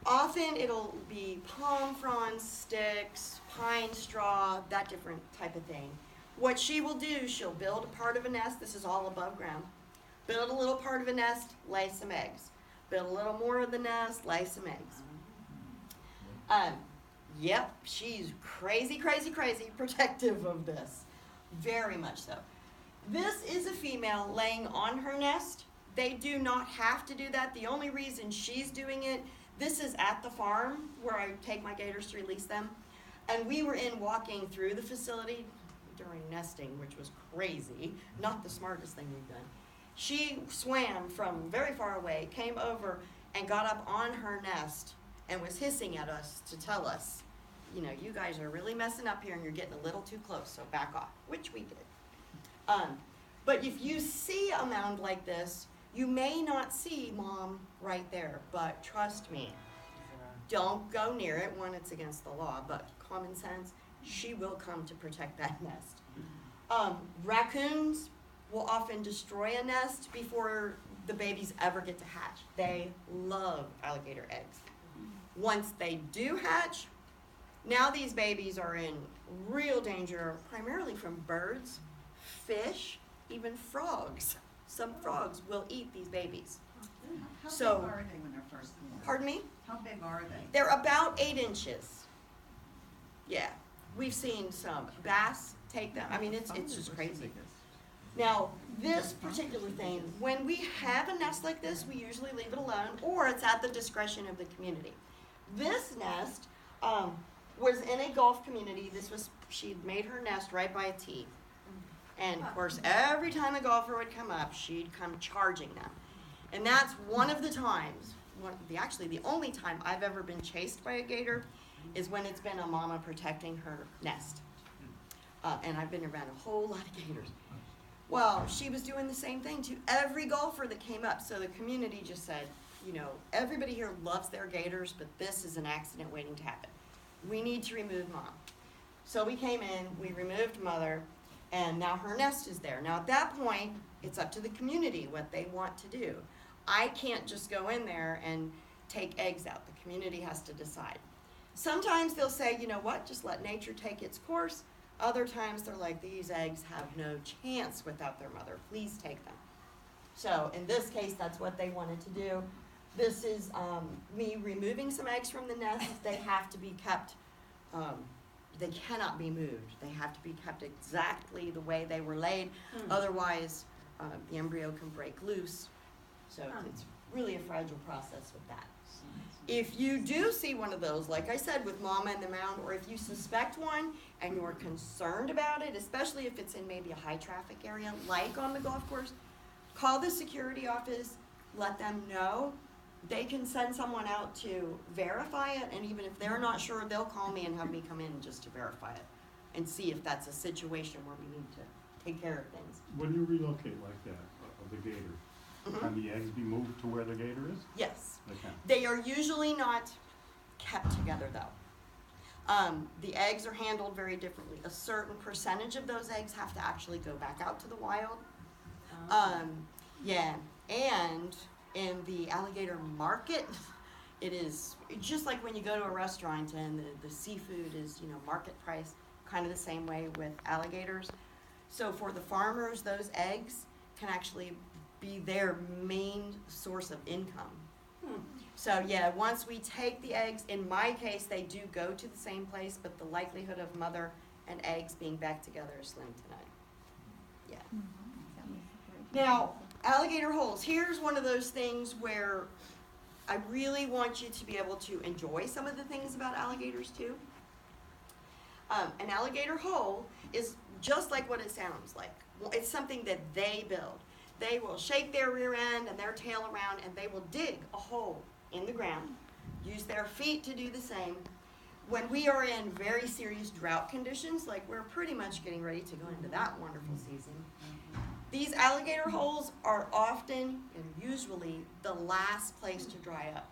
S1: Often it'll be palm fronds, sticks, pine straw, that different type of thing. What she will do, she'll build a part of a nest. This is all above ground. Build a little part of a nest, lay some eggs. Build a little more of the nest, lay some eggs. Yep, she's crazy, crazy, crazy protective of this. Very much so. This is a female laying on her nest. They do not have to do that. The only reason she's doing it, this is at the farm where I take my gators to release them. And we were walking through the facility during nesting, which was crazy. Not the smartest thing we've done. She swam from very far away, came over, and got up on her nest and was hissing at us to tell us, you guys are really messing up here and you're getting a little too close, so back off, which we did. But if you see a mound like this, you may not see mom right there, but trust me, don't go near it when it's against the law, but common sense, she will come to protect that nest. Raccoons will often destroy a nest before the babies ever get to hatch. They love alligator eggs. Once they do hatch, now these babies are in real danger, primarily from birds, fish, even frogs. some frogs will eat these babies.
S3: How
S1: So-
S3: big are they when they're first born?
S1: Pardon me?
S3: How big are they?
S1: They're about 8 inches. Yeah, we've seen some bass take them. I mean, it's just crazy. Now, this particular thing, when we have a nest like this, we usually leave it alone, or it's at the discretion of the community. This nest was in a golf community. She'd made her nest right by a tee. And of course, every time a golfer would come up, she'd come charging them. And that's one of the times, actually the only time I've ever been chased by a gator is when it's been a mama protecting her nest. And I've been around a whole lot of gators. Well, she was doing the same thing to every golfer that came up. So the community just said, you know, everybody here loves their gators, but this is an accident waiting to happen. We need to remove mom. So we came in, we removed mother, and now her nest is there. Now at that point, it's up to the community what they want to do. I can't just go in there and take eggs out. The community has to decide. Sometimes they'll say, you know what, just let nature take its course. Other times they're like, these eggs have no chance without their mother. Please take them. So in this case, that's what they wanted to do. This is me removing some eggs from the nest. They have to be kept, they cannot be moved. They have to be kept exactly the way they were laid. Otherwise, the embryo can break loose. So it's really a fragile process with that. If you do see one of those, like I said, with mama in the mound, or if you suspect one and you're concerned about it, especially if it's in maybe a high traffic area, like on the golf course, call the security office, let them know. They can send someone out to verify it, and even if they're not sure, they'll call me and have me come in just to verify it and see if that's a situation where we need to take care of things.
S4: When you relocate like that, of the gator, can the eggs be moved to where the gator is?
S1: Yes.
S4: They can.
S1: They are usually not kept together though. The eggs are handled very differently. A certain percentage of those eggs have to actually go back out to the wild. Yeah, and in the alligator market, it is just like when you go to a restaurant and the seafood is, you know, market price, kind of the same way with alligators. So for the farmers, those eggs can actually be their main source of income. So yeah, once we take the eggs, in my case, they do go to the same place, but the likelihood of mother and eggs being back together is slim tonight. Yeah. Now, alligator holes. Here's one of those things where I really want you to be able to enjoy some of the things about alligators too. An alligator hole is just like what it sounds like. It's something that they build. They will shake their rear end and their tail around, and they will dig a hole in the ground, use their feet to do the same. When we are in very serious drought conditions, like we're pretty much getting ready to go into that wonderful season, these alligator holes are often and usually the last place to dry up.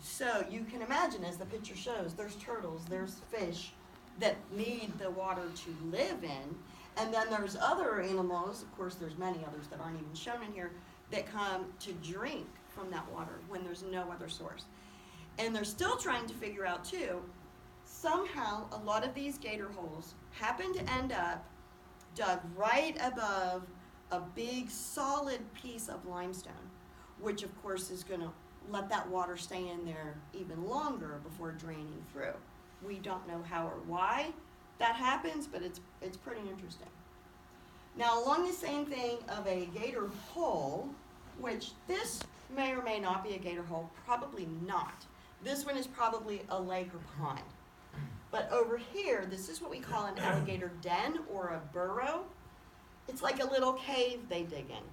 S1: So you can imagine, as the picture shows, there's turtles, there's fish that need the water to live in. And then there's other animals, of course there's many others that aren't even shown in here, that come to drink from that water when there's no other source. And they're still trying to figure out too, somehow a lot of these gator holes happen to end up dug right above a big solid piece of limestone, which of course is gonna let that water stay in there even longer before draining through. We don't know how or why that happens, but it's pretty interesting. Now, along the same thing of a gator hole, which this may or may not be a gator hole, probably not. This one is probably a lake or pond. But over here, this is what we call an alligator den or a burrow. It's like a little cave they dig in.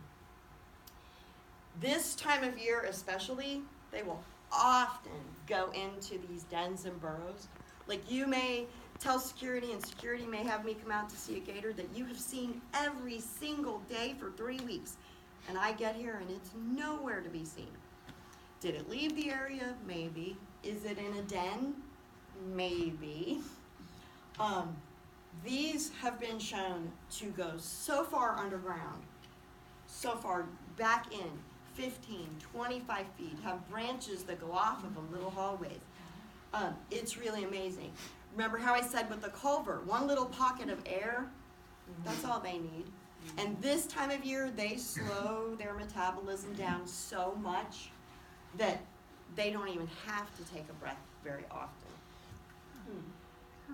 S1: This time of year especially, they will often go into these dens and burrows. Like you may tell security, and security may have me come out to see a gator that you have seen every single day for 3 weeks. And I get here and it's nowhere to be seen. Did it leave the area? Maybe. Is it in a den? Maybe. These have been shown to go so far underground, so far back in, 15, 25 feet, have branches that go off of them, little hallways. It's really amazing. Remember how I said with the culvert, one little pocket of air, that's all they need. And this time of year, they slow their metabolism down so much that they don't even have to take a breath very often.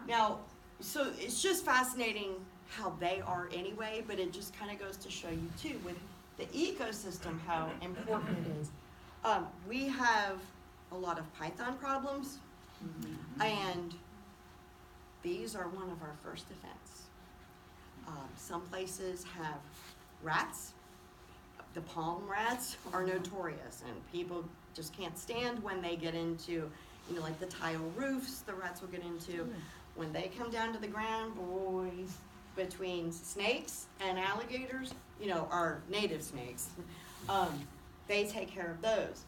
S1: Now, so it's just fascinating how they are anyway, but it just kind of goes to show you too, with the ecosystem, how important it is. We have a lot of python problems, and these are one of our first defense. Some places have rats. The palm rats are notorious, and people just can't stand when they get into, like the tile roofs, the rats will get into. When they come down to the ground, boys, between snakes and alligators, our native snakes, they take care of those.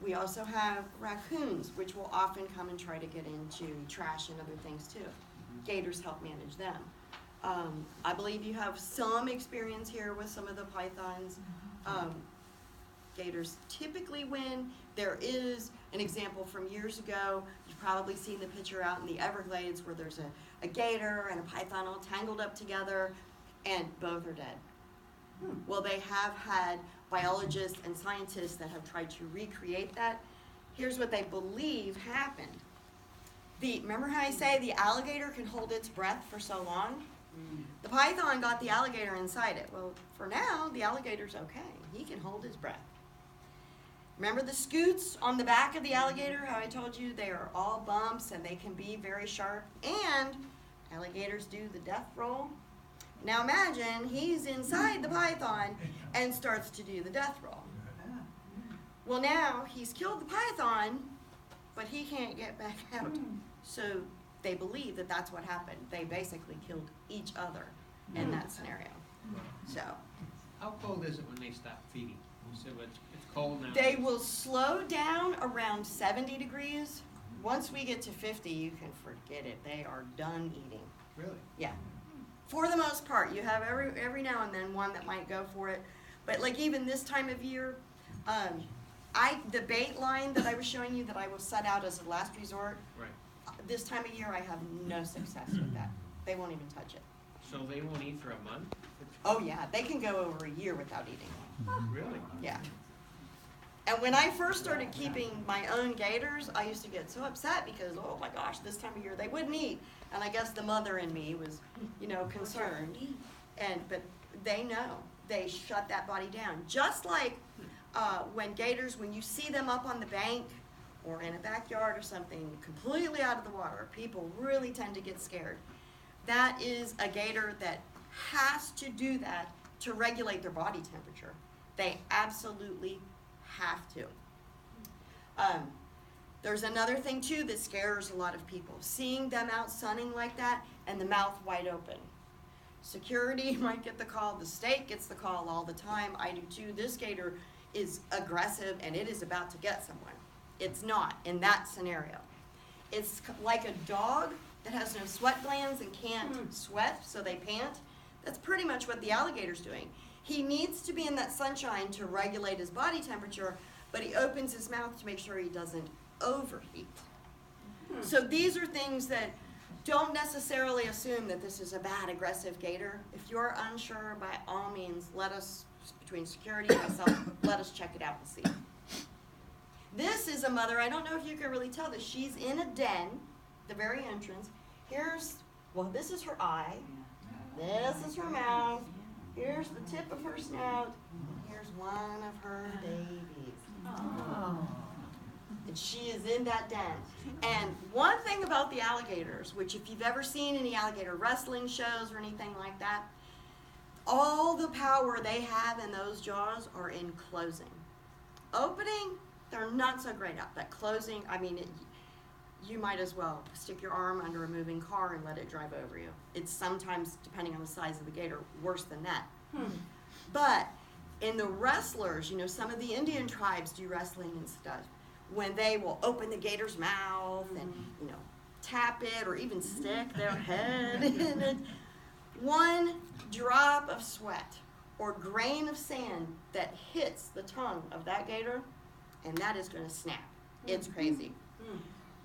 S1: We also have raccoons, which will often come and try to get into trash and other things too. Gators help manage them. I believe you have some experience here with some of the pythons. Gators typically win. There is an example from years ago. You've probably seen the picture out in the Everglades where there's a gator and a python all tangled up together, and both are dead. Well, they have had biologists and scientists that have tried to recreate that. Here's what they believe happened. Remember how I say the alligator can hold its breath for so long? The python got the alligator inside it. Well, for now, the alligator's okay. He can hold his breath. Remember the scutes on the back of the alligator? How I told you they are all bumps and they can be very sharp. And alligators do the death roll. Now imagine he's inside the python and starts to do the death roll. Well, now he's killed the python, but he can't get back out. So they believe that that's what happened. They basically killed each other in that scenario. So
S2: How cold is it when they stop feeding? So it's cold now.
S1: they will slow down around 70 degrees. Once we get to 50, you can forget it. They are done eating.
S2: Really?
S1: Yeah. For the most part, you have every now and then one that might go for it. But like even this time of year, the bait line that I was showing you that I will set out as a last resort,
S2: Right.
S1: this time of year I have no success with that. They won't even touch it.
S2: So they won't eat for a month?
S1: Oh yeah, they can go over a year without eating.
S2: Really?
S1: Yeah. And when I first started keeping my own gators, I used to get so upset because, oh my gosh, this time of year they wouldn't eat. And I guess the mother in me was, concerned. But they know. They shut that body down. Just like when you see them up on the bank or in a backyard or something, completely out of the water, people really tend to get scared. That is a gator that has to do that to regulate their body temperature. They absolutely have to. There's another thing too that scares a lot of people. Seeing them out sunning like that and the mouth wide open. Security might get the call, the state gets the call all the time. I do too. This gator is aggressive and it is about to get someone. It's not in that scenario. It's like a dog that has no sweat glands and can't sweat, so they pant. That's pretty much what the alligator's doing. He needs to be in that sunshine to regulate his body temperature, but he opens his mouth to make sure he doesn't overheat. So these are things that don't necessarily assume that this is a bad aggressive gator. If you're unsure, by all means, between security and myself, let us check it out and see. This is a mother. I don't know if you can really tell this. She's in a den, the very entrance. This is her eye. This is her mouth. Here's the tip of her snout. Here's one of her babies.
S3: Oh.
S1: And she is in that den. And one thing about the alligators, which if you've ever seen any alligator wrestling shows or anything like that, all the power they have in those jaws are in closing. Opening, they're not so great at. But closing, you might as well stick your arm under a moving car and let it drive over you. It's sometimes, depending on the size of the gator, worse than that. But in the wrestlers, some of the Indian tribes do wrestling and stuff, when they will open the gator's mouth and, tap it or even stick their head in it. One drop of sweat or grain of sand that hits the tongue of that gator, and that is going to snap. It's crazy.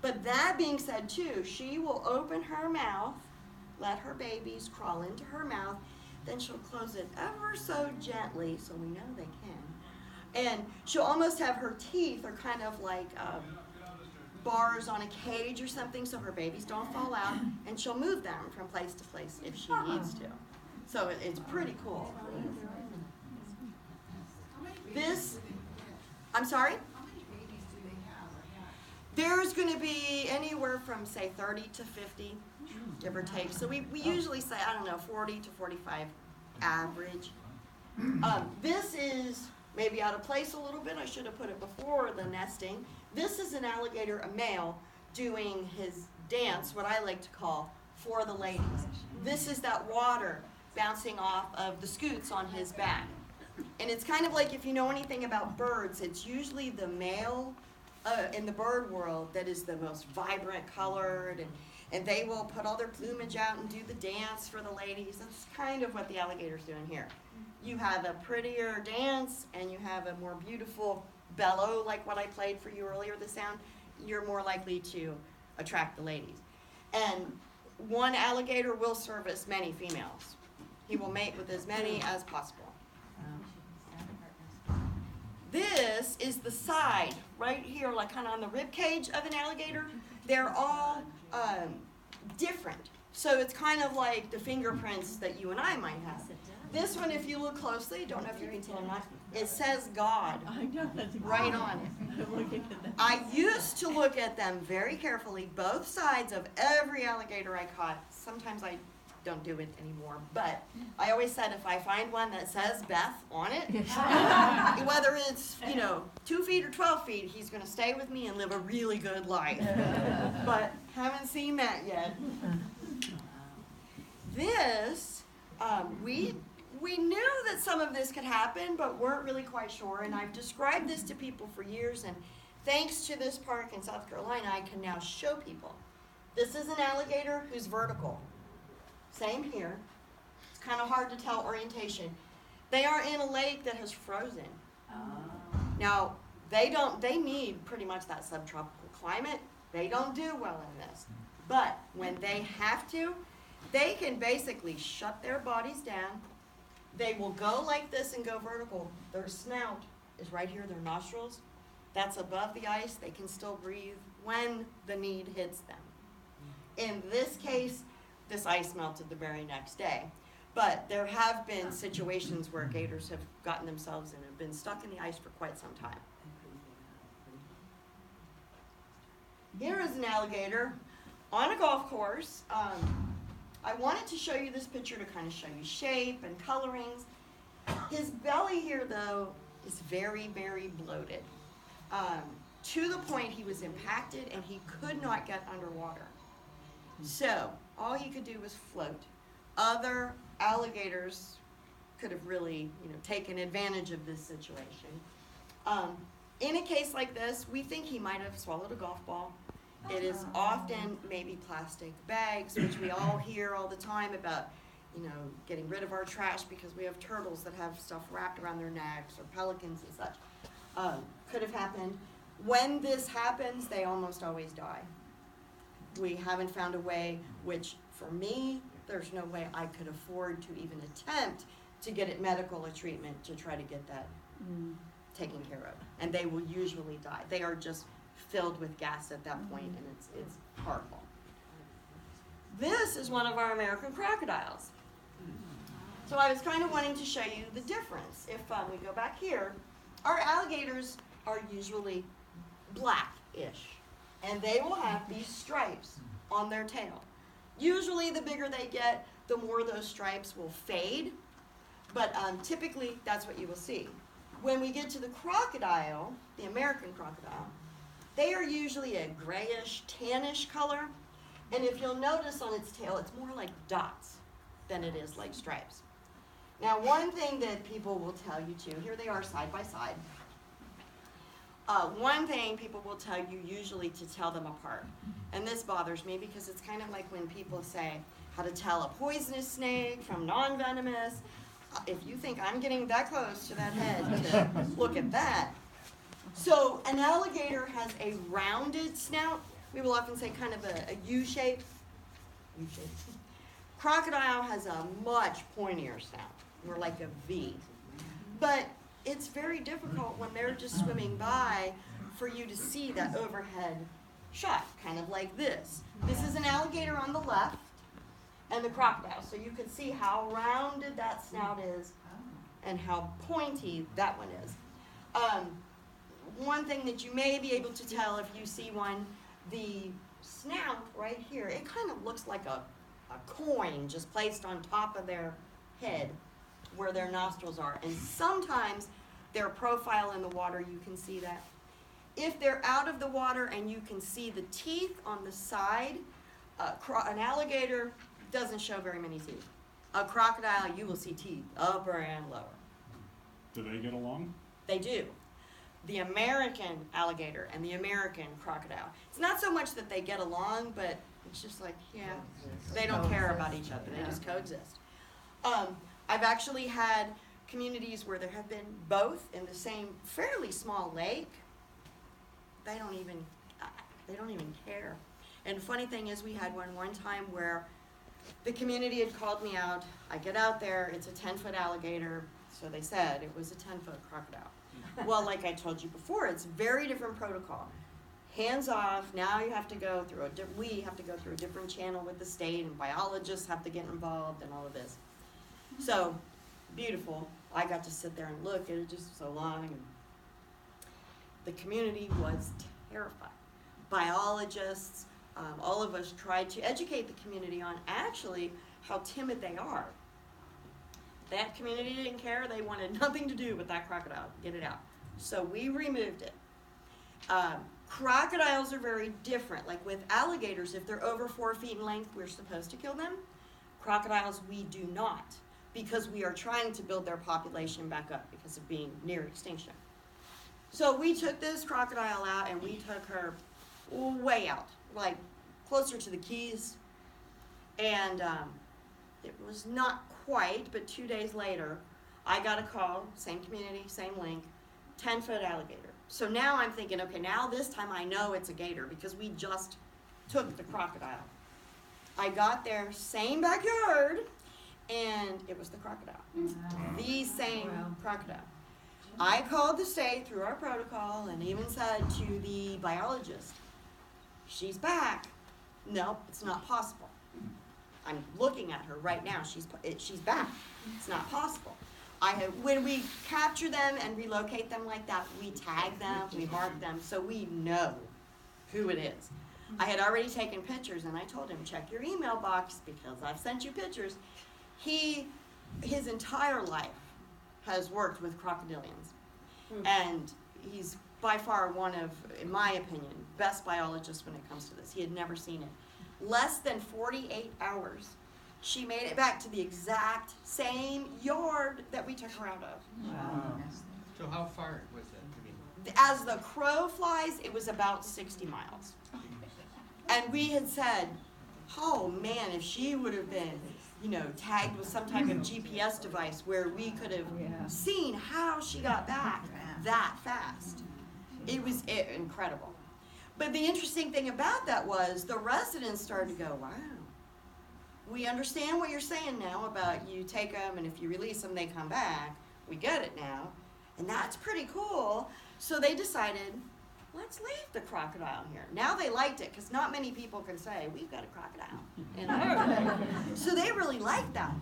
S1: But that being said, too, she will open her mouth, let her babies crawl into her mouth. then she'll close it ever so gently, so we know they can. And she'll almost have her teeth are kind of like bars on a cage or something, so her babies don't fall out, and she'll move them from place to place if she needs to. So it's pretty cool. This, I'm sorry?
S3: How many babies do they have or have?
S1: There's going to be anywhere from, say, 30 to 50, give or take. So we usually say, I don't know, 40 to 45 average. This is maybe out of place a little bit. I should have put it before the nesting. This is an alligator, a male, doing his dance, what I like to call, for the ladies. This is that water bouncing off of the scoots on his back. And it's kind of like, if you know anything about birds, it's usually the male in the bird world that is the most vibrant colored, and they will put all their plumage out and do the dance for the ladies. That's kind of what the alligator's doing here. You have a prettier dance, and you have a more beautiful bellow, like what I played for you earlier, the sound. You're more likely to attract the ladies. And one alligator will service many females. He will mate with as many as possible. This is the side, right here, like kind of on the rib cage of an alligator. They're all different. So it's kind of like the fingerprints that you and I might have. This one, if you look closely, don't know if you can tell or not, it says God right on it. I used to look at them very carefully, both sides of every alligator I caught. Sometimes I don't do it anymore, but I always said if I find one that says Beth on it, whether it's 2 feet or 12 feet, he's going to stay with me and live a really good life. But haven't seen that yet. This, we knew that some of this could happen, but weren't really quite sure. And I've described this to people for years, and thanks to this park in South Carolina, I can now show people. This is an alligator who's vertical. Same here. It's kind of hard to tell orientation. They are in a lake that has frozen. Now, they need pretty much that subtropical climate. They don't do well in this. But when they have to, they can basically shut their bodies down. They will go like this and go vertical. Their snout is right here, their nostrils. That's above the ice. They can still breathe when the need hits them. In this case, this ice melted the very next day. But there have been situations where gators have gotten themselves and have been stuck in the ice for quite some time. Here is an alligator on a golf course. I wanted to show you this picture to kind of show you shape and colorings. His belly here, though, is very, very bloated. To the point he was impacted and he could not get underwater. So all he could do was float. Other alligators could have really, taken advantage of this situation. In a case like this, we think he might have swallowed a golf ball. It is often maybe plastic bags, which we all hear all the time about, getting rid of our trash because we have turtles that have stuff wrapped around their necks, or pelicans and such. Could have happened. When this happens, they almost always die. We haven't found a way, which for me, there's no way I could afford to even attempt to get it medical treatment to try to get that taken care of. And they will usually die. They are just filled with gas at that point, and it's horrible. This is one of our American crocodiles. So I was kind of wanting to show you the difference. If we go back here, our alligators are usually black-ish, and they will have these stripes on their tail. Usually the bigger they get, the more those stripes will fade, but typically that's what you will see. When we get to the crocodile, the American crocodile, they are usually a grayish, tannish color, and if you'll notice on its tail, it's more like dots than it is like stripes. Now, one thing that people will tell you too, here they are side by side. One thing people will tell you usually to tell them apart, and this bothers me because it's kind of like when people say how to tell a poisonous snake from non-venomous. If you think I'm getting that close to that head to look at that. So an alligator has a rounded snout. We will often say kind of a U-shape. Crocodile has a much pointier snout, more like a V. But it's very difficult when they're just swimming by for you to see that overhead shot, kind of like this. This is an alligator on the left and the crocodile. So you can see how rounded that snout is and how pointy that one is. One thing that you may be able to tell if you see one, the snout right here, it kind of looks like a coin just placed on top of their head where their nostrils are. And sometimes their profile in the water, you can see that. If they're out of the water and you can see the teeth on the side, an alligator doesn't show very many teeth. A crocodile, you will see teeth, upper and lower.
S4: Do they get along?
S1: They do. The American alligator and the American crocodile. It's not so much that they get along, but it's just like, yeah, they don't care about each other. They just coexist. I've actually had communities where there have been both in the same fairly small lake. They don't even care. And the funny thing is, we had one time where the community had called me out. I get out there, it's a 10-foot alligator, so they said it was a 10-foot crocodile. Well, like I told you before, it's very different protocol. Hands off, now you have to go through we have to go through a different channel with the state, and biologists have to get involved and all of this. So, beautiful. I got to sit there and look at it just so long, and the community was terrified. Biologists, all of us tried to educate the community on actually how timid they are. That community didn't care. They wanted nothing to do with that crocodile. Get it out. So we removed it. Crocodiles are very different. Like with alligators, if they're over 4 feet in length, we're supposed to kill them. Crocodiles, we do not, because we are trying to build their population back up because of being near extinction. So we took this crocodile out and we took her way out, like closer to the Keys. And it was not quite, but 2 days later, I got a call, same community, same link, 10-foot alligator. So now I'm thinking, okay, now this time I know it's a gator because we just took the crocodile. I got there, same backyard, and it was the crocodile. The same crocodile. I called the state through our protocol and even said to the biologist, she's back. Nope, it's not possible. I'm looking at her right now. She's back. It's not possible. When we capture them and relocate them like that, we tag them, we mark them, so we know who it is. I had already taken pictures, and I told him, check your email box because I've sent you pictures. His entire life has worked with crocodilians, and he's by far one of, in my opinion, best biologists when it comes to this. He had never seen it. Less than 48 hours, she made it back to the exact same yard that we took her out of.
S2: Wow. So how far was that?
S1: As the crow flies, it was about 60 miles. And we had said, oh man, if she would have been, tagged with some type of GPS device where we could have seen how she got back that fast. It was incredible. But the interesting thing about that was the residents started to go, wow, we understand what you're saying now about you take them and if you release them, they come back. We get it now. And that's pretty cool. So they decided, let's leave the crocodile here. Now they liked it because not many people can say, we've got a crocodile in our area. So they really liked that.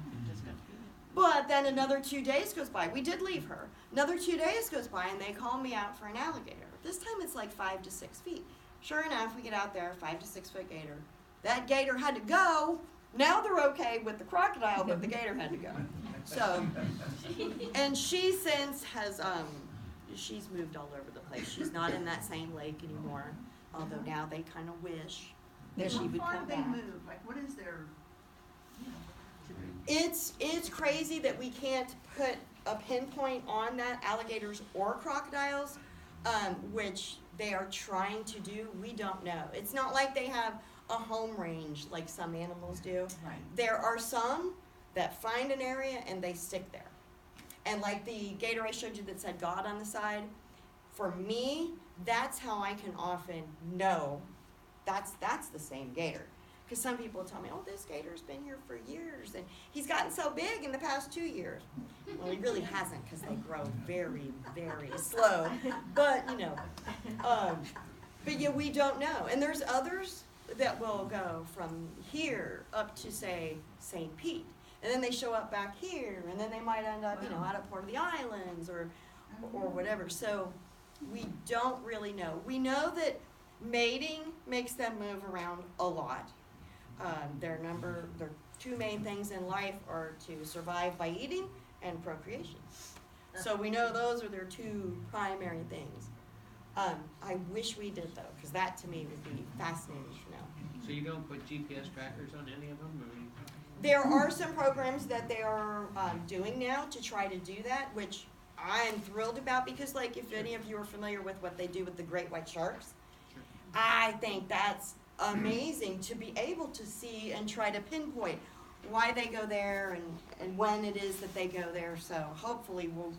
S1: But then another 2 days goes by. We did leave her. Another 2 days goes by and they call me out for an alligator. This time it's like 5 to 6 feet. Sure enough, we get out there, 5 to 6 foot gator. That gator had to go. Now they're okay with the crocodile, but the gator had to go. So, and she since has, she's moved all over the place. She's not in that same lake anymore, although now they kind of wish that she would come back.
S3: How far do they move? Like, what is their,
S1: It's crazy that we can't put a pinpoint on that, alligators or crocodiles, which they are trying to do. We don't know. It's not like they have a home range like some animals do.
S3: Right.
S1: There are some that find an area and they stick there. And like the gator I showed you that said God on the side, for me, that's how I can often know that's the same gator. Because some people tell me, oh, this gator's been here for years, and he's gotten so big in the past 2 years. Well, he really hasn't, because they grow very, very slow. But, but yeah, we don't know. And there's others that will go from here up to, say, St. Pete. And then they show up back here, and then they might end up, out at Port of the Islands or whatever. So we don't really know. We know that mating makes them move around a lot. Their two main things in life are to survive by eating and procreation. So we know those are their two primary things. I wish we did though, because that to me would be fascinating to know.
S2: So you don't put GPS trackers on any of them, or?
S1: There are some programs that they are doing now to try to do that, which I'm thrilled about, because like if any of you are familiar with what they do with the great white sharks,
S2: Sure.
S1: I think that's amazing to be able to see and try to pinpoint why they go there and when it is that they go there. So hopefully we'll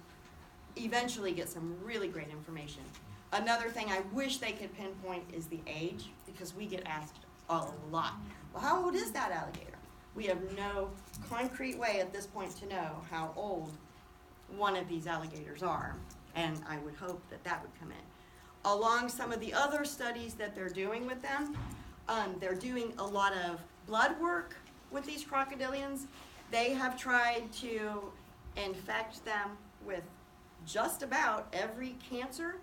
S1: eventually get some really great information. Another thing I wish they could pinpoint is the age, because we get asked a lot. Well, how old is that alligator? We have no concrete way at this point to know how old one of these alligators are, and I would hope that that would come in. Along some of the other studies that they're doing with them, they're doing a lot of blood work with these crocodilians. They have tried to infect them with just about every cancer,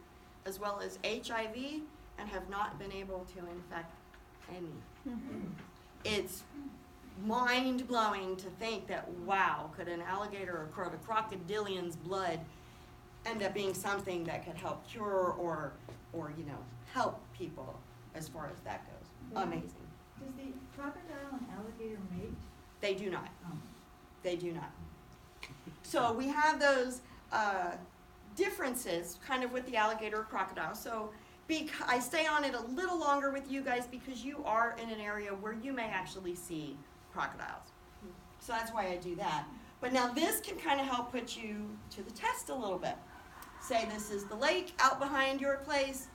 S1: as well as HIV, and have not been able to infect any. It's mind-blowing to think that, wow, could an alligator or a crocodilian's blood end up being something that could help cure or help people as far as that goes. Amazing.
S5: Does the crocodile and alligator mate?
S1: They do not.
S5: Oh.
S1: They do not. So we have those differences kind of with the alligator or crocodile. So I stay on it a little longer with you guys because you are in an area where you may actually see crocodiles. So that's why I do that. But now this can kind of help put you to the test a little bit. Say this is the lake out behind your place,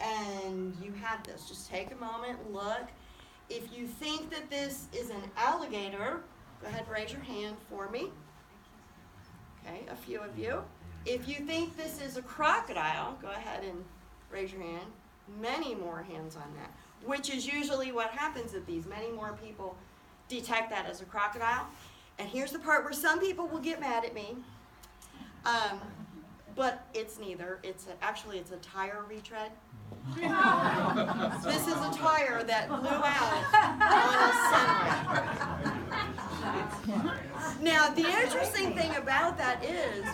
S1: and you have this. Just take a moment, look. If you think that this is an alligator, go ahead and raise your hand for me. Okay, a few of you. If you think this is a crocodile, go ahead and raise your hand. Many more hands on that, which is usually what happens at these. Many more people detect that as a crocodile. And here's the part where some people will get mad at me. But it's neither. Actually, it's a tire retread. This is a tire that blew out on a semi. Now, the interesting thing about that is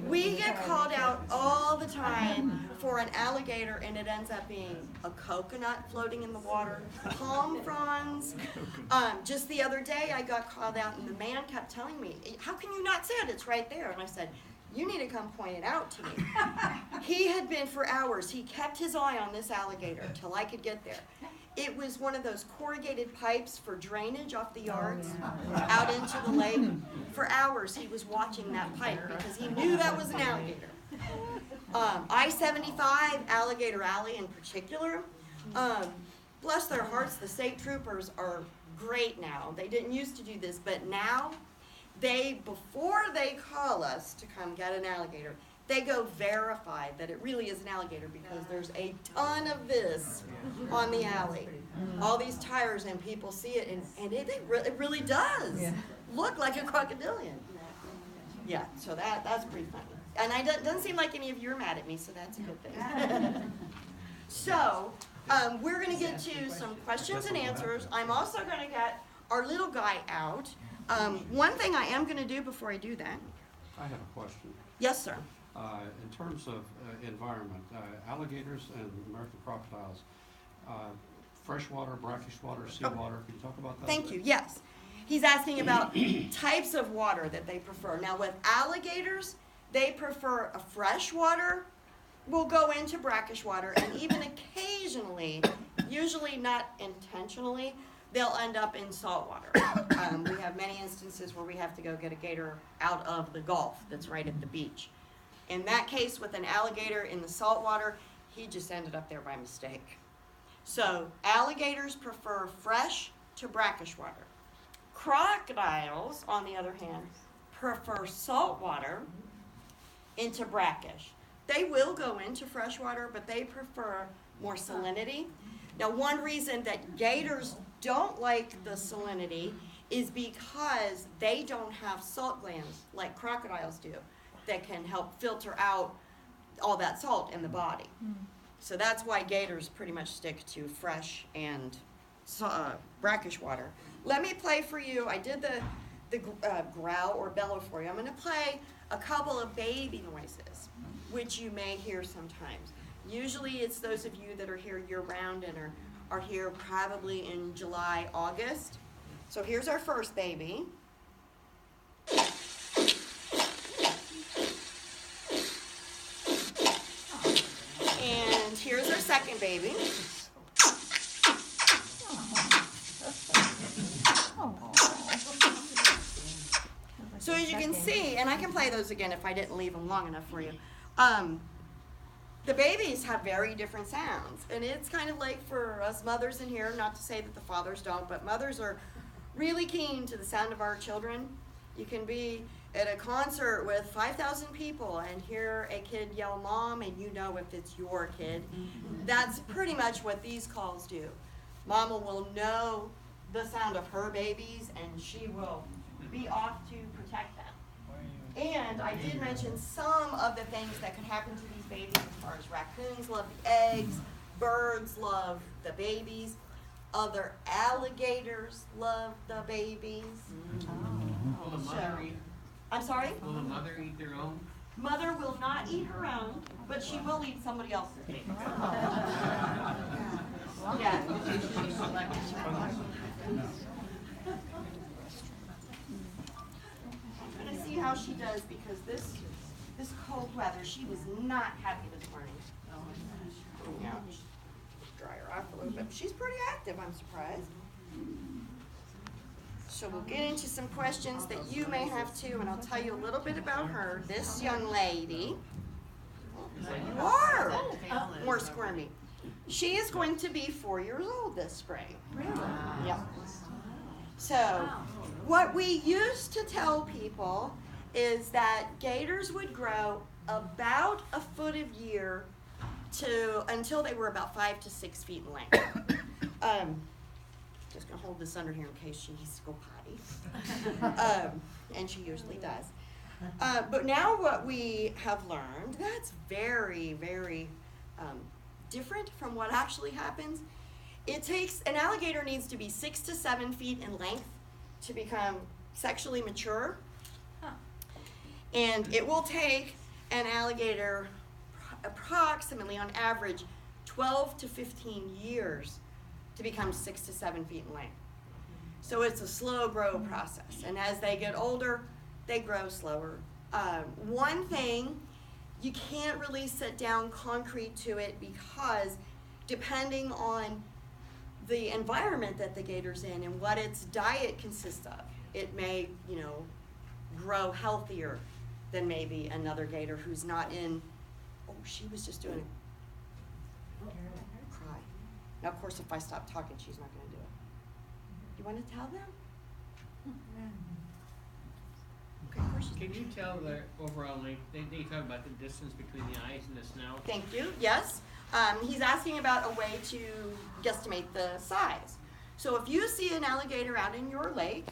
S1: we get called out all the time for an alligator, and it ends up being a coconut floating in the water, palm fronds. Just the other day, I got called out, and the man kept telling me, how can you not see it? It's right there. And I said, you need to come point it out to me. He had been for hours. He kept his eye on this alligator till I could get there. It was one of those corrugated pipes for drainage off the yards out into the lake. For hours, he was watching that pipe because he knew that was an alligator. I-75, Alligator Alley in particular, bless their hearts, the state troopers are great now. They didn't used to do this, but now, before they call us to come get an alligator, they go verify that it really is an alligator because there's a ton of this on the alley. All these tires, and people see it, and it really does look like a crocodilian. Yeah, so that's pretty funny. And it doesn't seem like any of you are mad at me, so that's a good thing. So, we're going to get to some questions and answers. I'm also going to get our little guy out. One thing I am going to do before I do that.
S6: I have a question.
S1: Yes, sir.
S6: In terms of environment, alligators and American crocodiles, freshwater, brackish water, seawater, can you talk about that?
S1: Thank you, yes. He's asking about types of water that they prefer. Now with alligators, they prefer a fresh water, will go into brackish water, and even occasionally, usually not intentionally, they'll end up in salt water. We have many instances where we have to go get a gator out of the Gulf that's right at the beach. In that case, with an alligator in the salt water, he just ended up there by mistake. So alligators prefer fresh to brackish water. Crocodiles, on the other hand, prefer salt water into brackish. They will go into fresh water, but they prefer more salinity. Now, one reason that gators don't like the salinity is because they don't have salt glands like crocodiles do that can help filter out all that salt in the body. So that's why gators pretty much stick to fresh and brackish water. Let me play for you. I did the growl or bellow for you. I'm going to play a couple of baby noises, which you may hear sometimes. Usually it's those of you that are here year-round and are here probably in July, August. So here's our first baby. And here's our second baby. So as you can see, and I can play those again if I didn't leave them long enough for you. The babies have very different sounds, and it's kind of like for us mothers in here, not to say that the fathers don't, but mothers are really keen to the sound of our children. You can be at a concert with 5,000 people and hear a kid yell mom, and you know if it's your kid. That's pretty much what these calls do. Mama will know the sound of her babies, and she will be off to protect them. And I did mention some of the things that could happen to these babies as far as raccoons love the eggs, birds love the babies, other alligators love the babies.
S2: Will the mother eat?
S1: I'm sorry?
S2: Will the mother eat their own?
S1: Mother will not eat her own, but she will eat somebody else's baby. Yeah. I'm gonna see how she does because this cold weather, she was not happy this morning. Yeah, dry her off a little bit. She's pretty active, I'm surprised. So we'll get into some questions that you may have too, and I'll tell you a little bit about her. This young lady, you are more squirmy. She is going to be 4 years old this spring.
S5: Really?
S1: Yep. So, what we used to tell people is that gators would grow about a foot a year until they were about 5 to 6 feet in length. Just gonna hold this under here in case she needs to go potty, and she usually does. But now what we have learned, that's very, very different from what actually happens. An alligator needs to be 6 to 7 feet in length to become sexually mature. And it will take an alligator approximately on average 12 to 15 years to become 6 to 7 feet in length. So it's a slow grow process. And as they get older, they grow slower. One thing, you can't really set down concrete to it because depending on the environment that the gator's in and what its diet consists of, it may, grow healthier than maybe another gator who's not in, she was just doing a cry. Now, of course, if I stop talking, she's not going to do it. You want to tell them? Okay, of course she's
S2: Can you tell the overall length? They talk about the distance between the eyes and the snout.
S1: Thank you. Yes. He's asking about a way to guesstimate the size. So if you see an alligator out in your lake,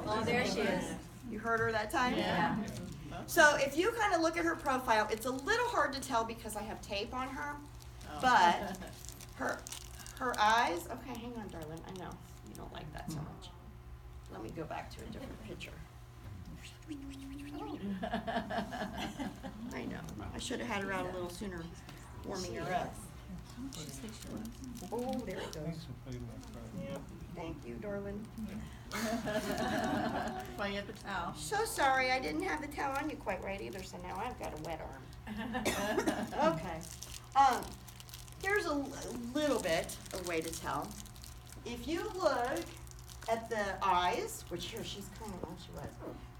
S5: Oh, there she is.
S1: you heard her that time?
S5: Yeah.
S1: So if you kind of look at her profile, it's a little hard to tell because I have tape on her, but her eyes, okay, hang on, darling. I know you don't like that so much. Let me go back to a different picture. I know. I should have had her out a little sooner, warming her up. Oh, there it goes. Thank you, darling.
S3: Why you have the towel?
S1: So sorry, I didn't have the towel on you quite right either, so now I've got a wet arm. Okay. Here's a little bit of way to tell. If you look at the eyes, which here she's kind of, she was,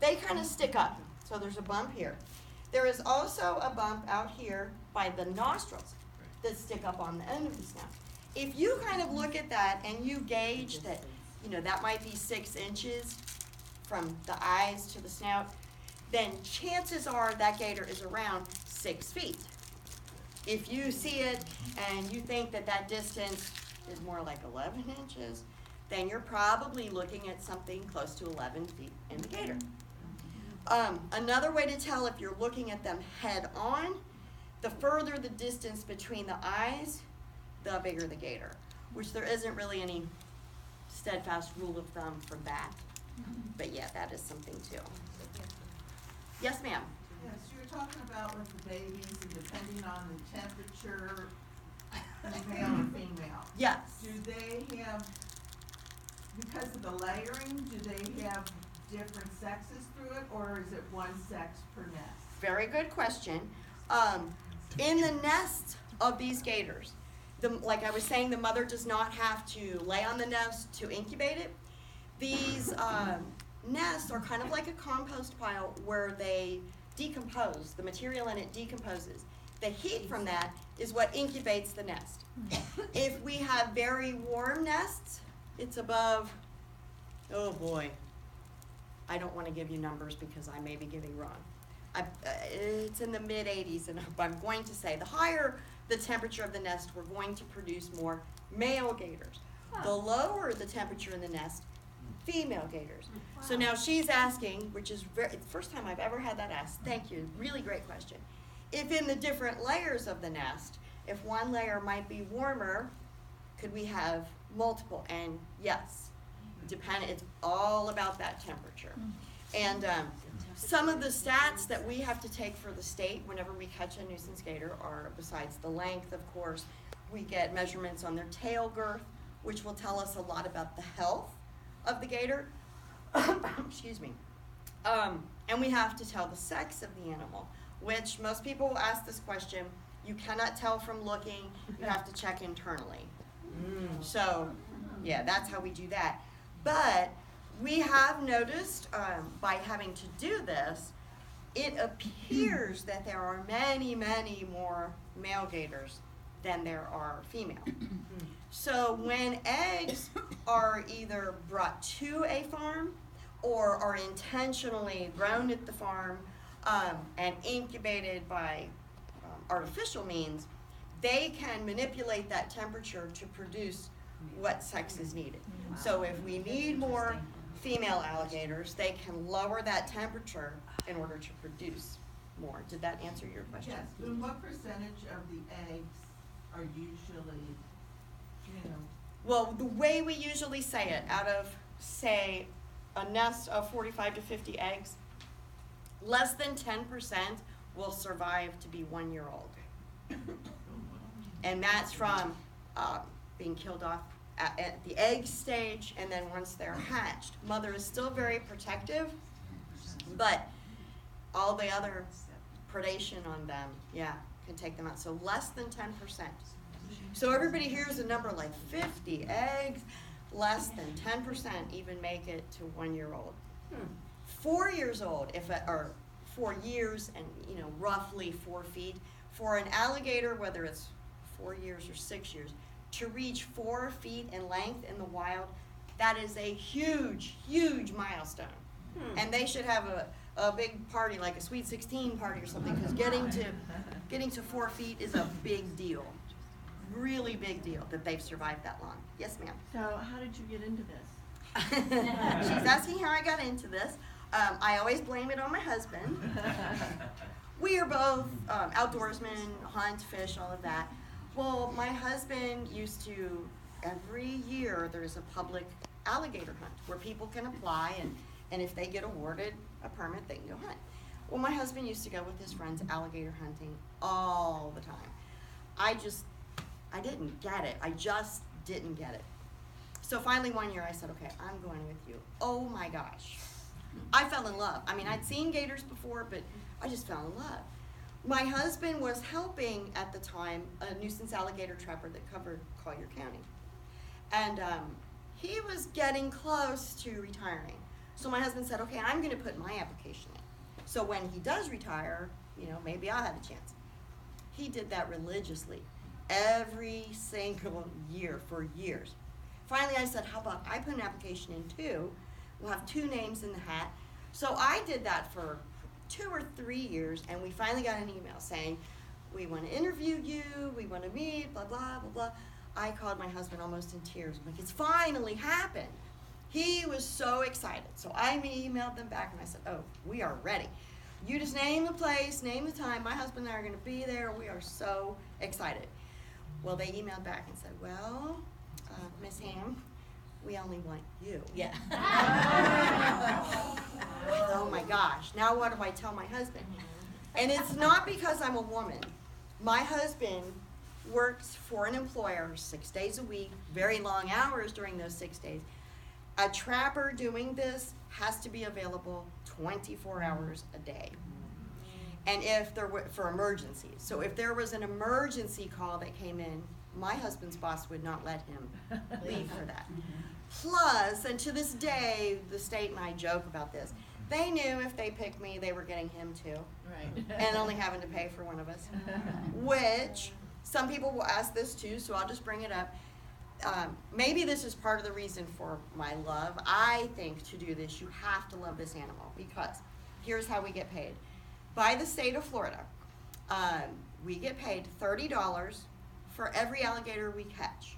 S1: they kind of stick up. So there's a bump here. There is also a bump out here by the nostrils that stick up on the end of the snout. if you kind of look at that and you gauge that, you know, that might be 6 inches from the eyes to the snout, then chances are that gator is around 6 feet. If you see it and you think that that distance is more like 11 inches, then you're probably looking at something close to 11 feet in the gator. Another way to tell if you're looking at them head on, the further the distance between the eyes, the bigger the gator, which there isn't really any steadfast rule of thumb for that. But yeah, that is something too. Yes, ma'am.
S3: Yes, you were talking about with the babies and depending on the temperature, male and female.
S1: Yes.
S3: Do they have, because of the layering, do they have different sexes through it, or is it one sex per nest?
S1: Very good question. In the nest of these gators, like I was saying, the mother does not have to lay on the nest to incubate it. These nests are kind of like a compost pile where they decompose. The material in it decomposes. The heat from that is what incubates the nest. If we have very warm nests, it's above, oh boy, I don't want to give you numbers because I may be giving wrong. It's in the mid 80s, and I'm going to say the higher the temperature of the nest, we're going to produce more male gators. The lower the temperature in the nest, female gators. So now she's asking, which is the first time I've ever had that asked. Thank you, really great question. If in the different layers of the nest, if one layer might be warmer, could we have multiple? And yes, it's all about that temperature. And some of the stats that we have to take for the state whenever we catch a nuisance gator are, besides the length, of course, we get measurements on their tail girth, which will tell us a lot about the health of the gator. Excuse me. And we have to tell the sex of the animal, which most people will ask this question. You cannot tell from looking. You have to check internally. So, yeah, that's how we do that. But we have noticed by having to do this, it appears that there are many, many more male gators than there are female. So when eggs are either brought to a farm or are intentionally grown at the farm and incubated by artificial means, they can manipulate that temperature to produce what sex is needed. So if we need more female alligators, they can lower that temperature in order to produce more. Did that answer your question?
S3: Yes, and what percentage of the eggs are usually, you know?
S1: Well, the way we usually say it, out of, say, a nest of 45 to 50 eggs, less than 10% will survive to be 1 year old. And that's from being killed off at the egg stage, and then once they're hatched. Mother is still very protective, but all the other predation on them, yeah, can take them out. So less than 10%. So everybody hears a number like 50 eggs, less than 10% even make it to 1 year old. 4 years old, or 4 years and, you know, roughly 4 feet. For an alligator, whether it's 4 years or 6 years, to reach 4 feet in length in the wild, that is a huge, huge milestone. And they should have a big party, like a Sweet 16 party or something, because getting to 4 feet is a big deal. Really big deal that they've survived that long. Yes, ma'am.
S7: So how did you get into this?
S1: She's asking how I got into this. I always blame it on my husband. We are both outdoorsmen, hunt, fish, all of that. Well, my husband used to, every year there's a public alligator hunt where people can apply, and if they get awarded a permit, they can go hunt. Well, my husband used to go with his friends alligator hunting all the time. I didn't get it. I just didn't get it. So finally one year I said, okay, I'm going with you. Oh my gosh. I fell in love. I mean, I'd seen gators before, but I just fell in love. My husband was helping at the time a nuisance alligator trapper that covered Collier County. And he was getting close to retiring. So my husband said, okay, I'm going to put my application in. So when he does retire, you know, maybe I'll have a chance. He did that religiously. every single year for years. Finally, I said, how about I put an application in too? We'll have 2 names in the hat. So I did that for 2 or 3 years, and we finally got an email saying, we want to interview you, we want to meet, blah, blah, blah, blah. I called my husband almost in tears. I'm like, it's finally happened. He was so excited. So I emailed them back and I said, oh, we are ready. You just name the place, name the time. My husband and I are going to be there. We are so excited. Well, they emailed back and said, well, Miss Ham, we only want you.
S5: Yeah.
S1: Oh my gosh, now what do I tell my husband? And it's not because I'm a woman. My husband works for an employer 6 days a week, very long hours during those 6 days. A trapper doing this has to be available 24 hours a day. And if there were, for emergencies. So if there was an emergency call that came in, my husband's boss would not let him leave for that. Plus, and to this day, the state and I joke about this, they knew if they picked me, they were getting him too.
S7: Right.
S1: And only having to pay for one of us. Which, some people will ask this too, so I'll just bring it up. Maybe this is part of the reason for my love. I think to do this, you have to love this animal, because here's how we get paid. By the state of Florida, we get paid $30 for every alligator we catch.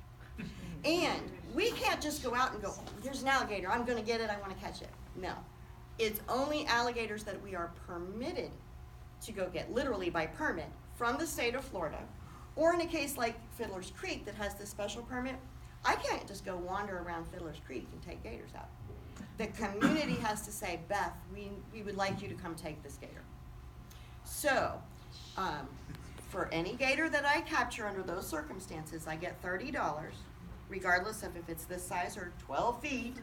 S1: And we can't just go out and go, there's an alligator, I'm gonna get it, I wanna catch it. No. It's only alligators that we are permitted to go get, literally by permit, from the state of Florida. Or in a case like Fiddler's Creek that has this special permit, I can't just go wander around Fiddler's Creek and take gators out. The community has to say, Beth, we would like you to come take this gator. So, for any gator that I capture under those circumstances, I get $30, regardless of if it's this size or 12 feet,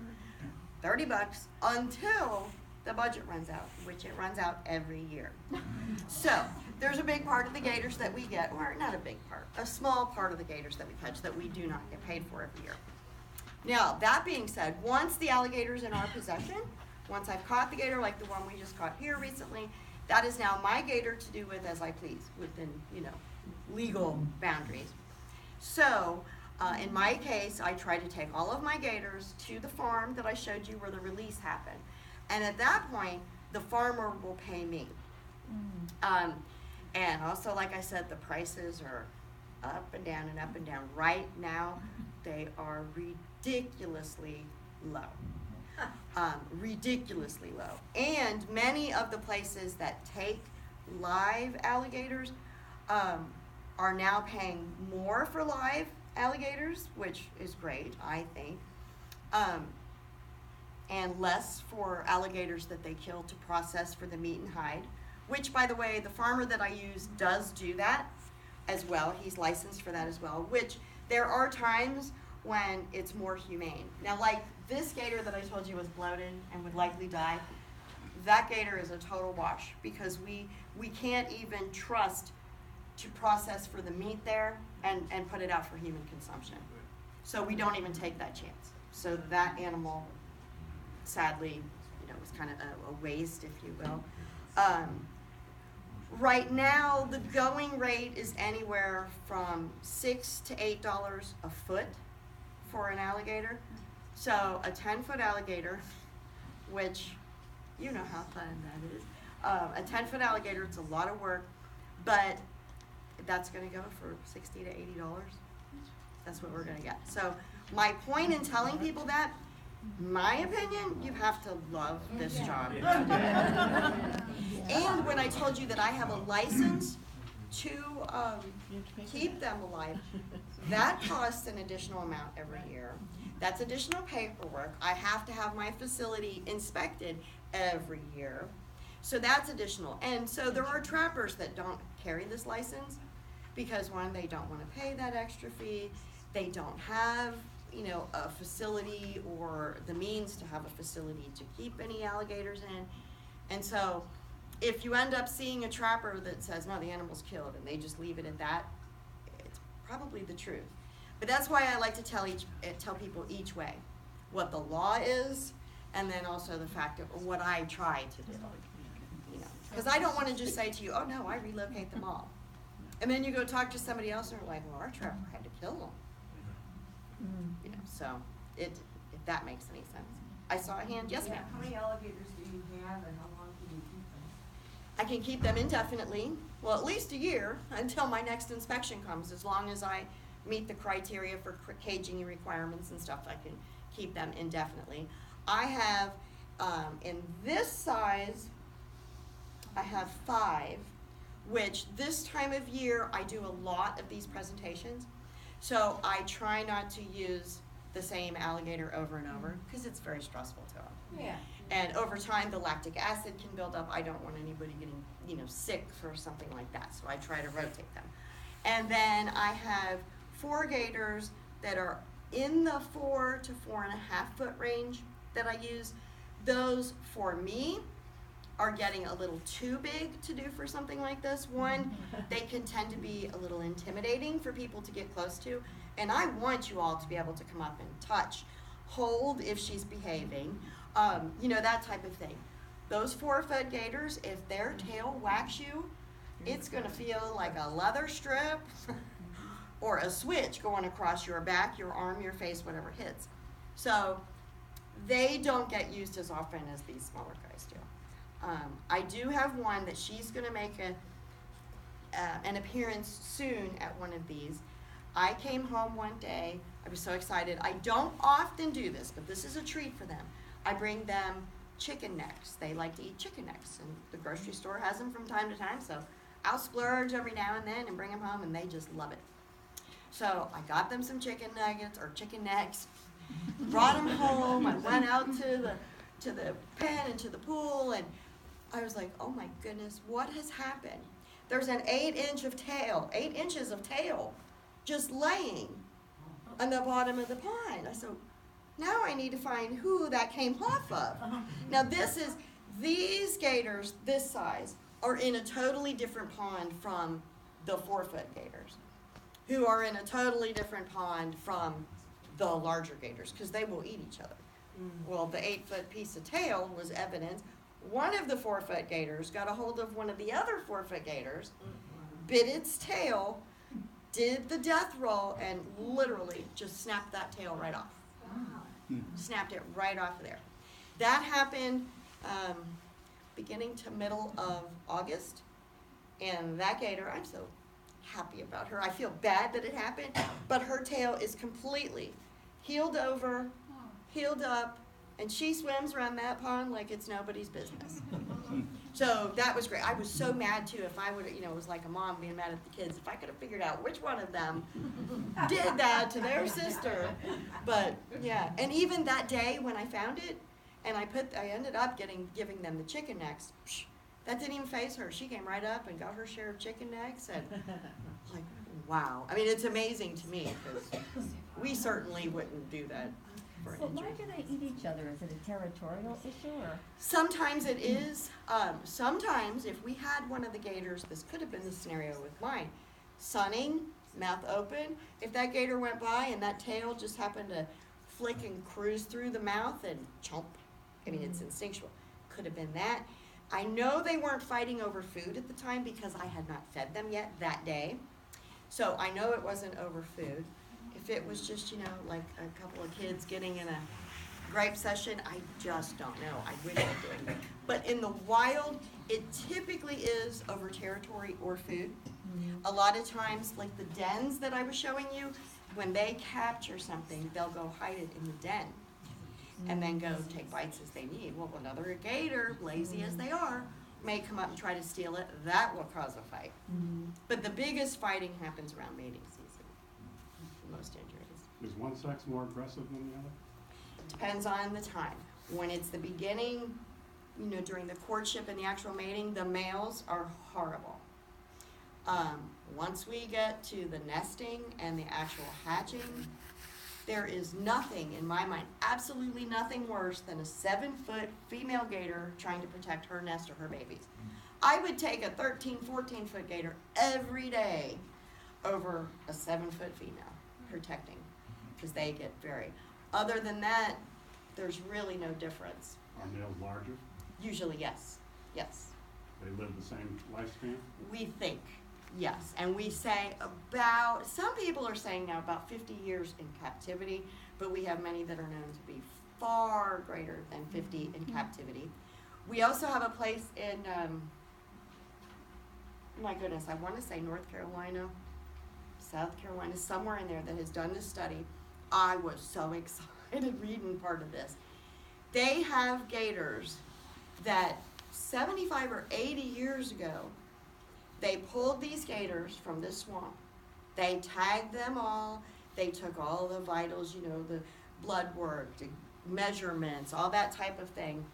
S1: $30 until the budget runs out, which it runs out every year. So, there's a big part of the gators that we get, or not a big part, a small part of the gators that we catch that we do not get paid for every year. Now, that being said, once the alligator's in our possession, once I've caught the gator, like the one we just caught here recently, that is now my gator to do with as I please, within, legal boundaries. So, in my case, I try to take all of my gators to the farm that I showed you where the release happened. And at that point, the farmer will pay me. And also, like I said, the prices are up and down and up and down. Right now, they are ridiculously low. Ridiculously low. And many of the places that take live alligators are now paying more for live alligators, which is great, I think, and less for alligators that they kill to process for the meat and hide, which, by the way, the farmer that I use does do that as well. He's licensed for that as well, which there are times when it's more humane. Now, like this gator that I told you was bloated and would likely die, that gator is a total wash, because we can't even trust to process for the meat there and put it out for human consumption. So we don't even take that chance. So that animal, sadly, was kind of a waste, if you will. Right now, the going rate is anywhere from $6 to $8 a foot for an alligator. So a 10-foot alligator, which you know how fun that is. A 10-foot alligator, it's a lot of work, but that's going to go for $60 to $80. That's what we're going to get. So my point in telling people that, my opinion, you have to love this job. And when I told you that I have a license to keep them alive, that costs an additional amount every year. That's additional paperwork. I have to have my facility inspected every year. So that's additional. And so there are trappers that don't carry this license because, one, they don't want to pay that extra fee. They don't have, a facility or the means to have a facility to keep any alligators in. And so if you end up seeing a trapper that says, no, the animal's killed, and they just leave it at that, it's probably the truth. But that's why I like to tell people each way what the law is, and then also the fact of what I try to do. Because I don't want to just say to you, oh no, I relocate them all. And then you go talk to somebody else and they're like, well, our trapper had to kill them. You know, so if that makes any sense. I saw a hand, yes ma'am.
S3: How many alligators do you have and how long can you keep them?
S1: I can keep them indefinitely, well, at least a year, until my next inspection comes, as long as I meet the criteria for caging requirements and stuff, I can keep them indefinitely. I have, in this size, I have 5, which this time of year, I do a lot of these presentations. So I try not to use the same alligator over and over, because it's very stressful to them.
S5: Yeah.
S1: And over time, the lactic acid can build up. I don't want anybody getting, sick for something like that, so I try to rotate them. And then I have 4 gators that are in the 4 to 4.5 foot range that I use. Those, for me, are getting a little too big to do for something like this. One, they can tend to be a little intimidating for people to get close to, and I want you all to be able to come up and touch, hold if she's behaving, that type of thing. Those 4-foot gators, if their tail whacks you, it's gonna feel like a leather strip or a switch going across your back, your arm, your face, whatever hits. So they don't get used as often as these smaller guys do. I do have one that she's gonna make an appearance soon at one of these. I came home one day, I was so excited. I don't often do this, but this is a treat for them. I bring them chicken necks. They like to eat chicken necks, and the grocery store has them from time to time, so I'll splurge every now and then and bring them home, and they just love it. So I got them some chicken nuggets or chicken necks, brought them home. I went out to the pen and to the pool, and I was like, oh my goodness, what has happened? There's an 8 inches of tail just laying on the bottom of the pond. I said, now I need to find who that came off of. Now these gators, this size, are in a totally different pond from the 4-foot gators, who are in a totally different pond from the larger gators, because they will eat each other. Well, the 8-foot piece of tail was evidence. One of the 4-foot gators got a hold of one of the other 4-foot gators, bit its tail, did the death roll, and literally just snapped that tail right off. Snapped it right off of there. That happened beginning to middle of August, and that gator, I'm so happy about her. I feel bad that it happened, but her tail is completely healed over, healed up, and she swims around that pond like it's nobody's business. So that was great. I was so mad too. If I would, it was like a mom being mad at the kids. If I could have figured out which one of them did that to their sister, but yeah. And even that day when I found it, and I ended up giving them the chicken necks. That didn't even faze her. She came right up and got her share of chicken necks, and like, wow. I mean, it's amazing to me because we certainly wouldn't do that.
S5: So why do they eat each other? Is it a territorial issue or?
S1: Sometimes it is. Sometimes if we had one of the gators, this could have been the scenario with mine, sunning, mouth open, if that gator went by and that tail just happened to flick and cruise through the mouth and chomp, I mean, it's instinctual. Could have been that. I know they weren't fighting over food at the time because I had not fed them yet that day. So I know it wasn't over food. If it was just, like a couple of kids getting in a gripe session, I just don't know. I wish I did. But in the wild, it typically is over territory or food. A lot of times, like the dens that I was showing you, when they capture something, they'll go hide it in the den and then go take bites as they need. Well, another gator, lazy as they are, may come up and try to steal it. That will cause a fight. But the biggest fighting happens around mating season. Most injuries.
S4: Is one sex more aggressive than the other?
S1: Depends on the time. When it's the beginning, during the courtship and the actual mating, the males are horrible. Once we get to the nesting and the actual hatching, there is nothing, in my mind, absolutely nothing worse than a 7-foot female gator trying to protect her nest or her babies. I would take a 13, 14-foot gator every day over a 7-foot female protecting, because they get very. Other than that, there's really no difference.
S4: Are males larger?
S1: Usually, yes. Yes.
S4: They live the same lifespan?
S1: We think. Yes, and we say about, some people are saying now about 50 years in captivity, but we have many that are known to be far greater than 50 in captivity. We also have a place in, my goodness, I want to say North Carolina, South Carolina, somewhere in there that has done this study. I was so excited reading part of this. They have gators that 75 or 80 years ago, they pulled these gators from this swamp. They tagged them all. They took all the vitals, you know, the blood work, the measurements, all that type of thing,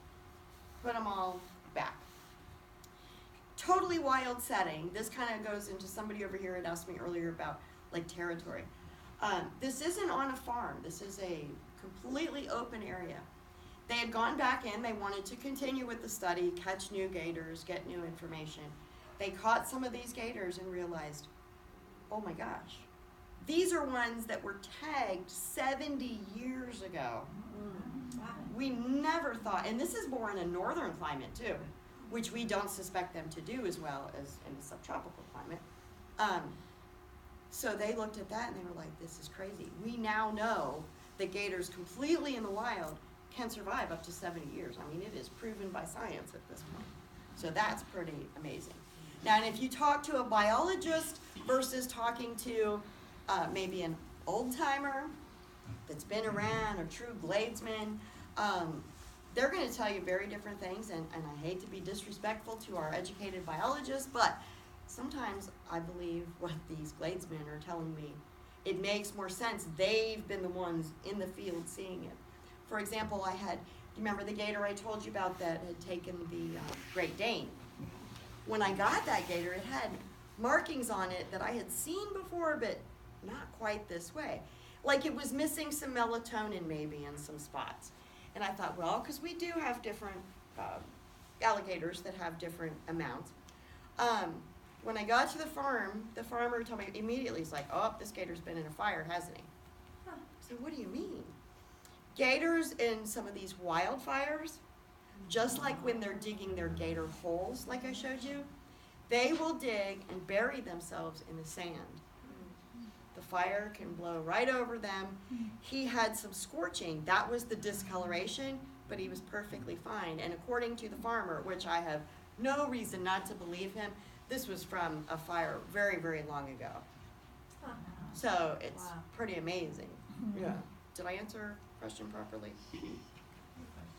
S1: put them all back. Totally wild setting. This kind of goes into, somebody over here had asked me earlier about like territory. This isn't on a farm. This is a completely open area. They had gone back in. They wanted to continue with the study, catch new gators, get new information. They caught some of these gators and realized, oh my gosh, these are ones that were tagged 70 years ago. We never thought, and this is more in a northern climate too, which we don't suspect them to do as well as in a subtropical climate. So they looked at that and they were like, this is crazy. We now know that gators completely in the wild can survive up to 70 years. I mean, it is proven by science at this point. So that's pretty amazing. Now, and if you talk to a biologist versus talking to maybe an old timer that's been around, or true gladesman, they're going to tell you very different things, and I hate to be disrespectful to our educated biologists, but sometimes I believe what these gladesmen are telling me, it makes more sense. They've been the ones in the field seeing it. For example, I had, you remember the gator I told you about that had taken the Great Dane? When I got that gator, it had markings on it that I had seen before, but not quite this way. Like it was missing some melatonin maybe in some spots. And I thought, well, because we do have different alligators that have different amounts. When I got to the farm, the farmer told me immediately, he's like, oh, this gator's been in a fire, hasn't he? I said, what do you mean? Gators in some of these wildfires, just like when they're digging their gator holes, like I showed you, they will dig and bury themselves in the sand. The fire can blow right over them. He had some scorching. That was the discoloration, but he was perfectly fine. And according to the farmer, which I have no reason not to believe him, this was from a fire very, very long ago. So it's pretty amazing. Yeah. Did I answer your question properly?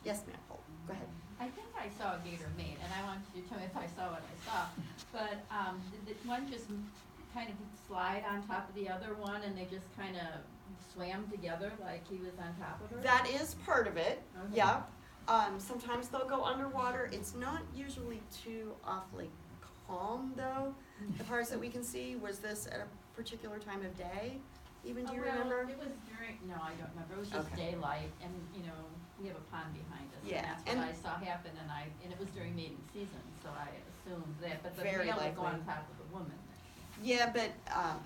S1: Yes, ma'am. Oh, go ahead.
S8: I think I saw a gator mate, and I wanted you to tell me if I saw what I saw. But did one just kind of slide on top of the other one, and they just kind of swam together like he was on top of her?
S1: That is part of it.
S8: Okay.
S1: Yeah. Sometimes they'll go underwater. It's not usually too awfully calm, though. The parts that we can see, was this at a particular time of day? Even, do you remember?
S8: It was during, no, I don't remember. It was just
S1: Okay.
S8: daylight, and, you know, we have a pond behind us.
S1: Yeah,
S8: And
S1: and-
S8: that's what I saw happen, and it was during mating season, so I assumed that. But the
S1: Very
S8: male would go
S1: likely.
S8: on top of the woman.
S1: Yeah, but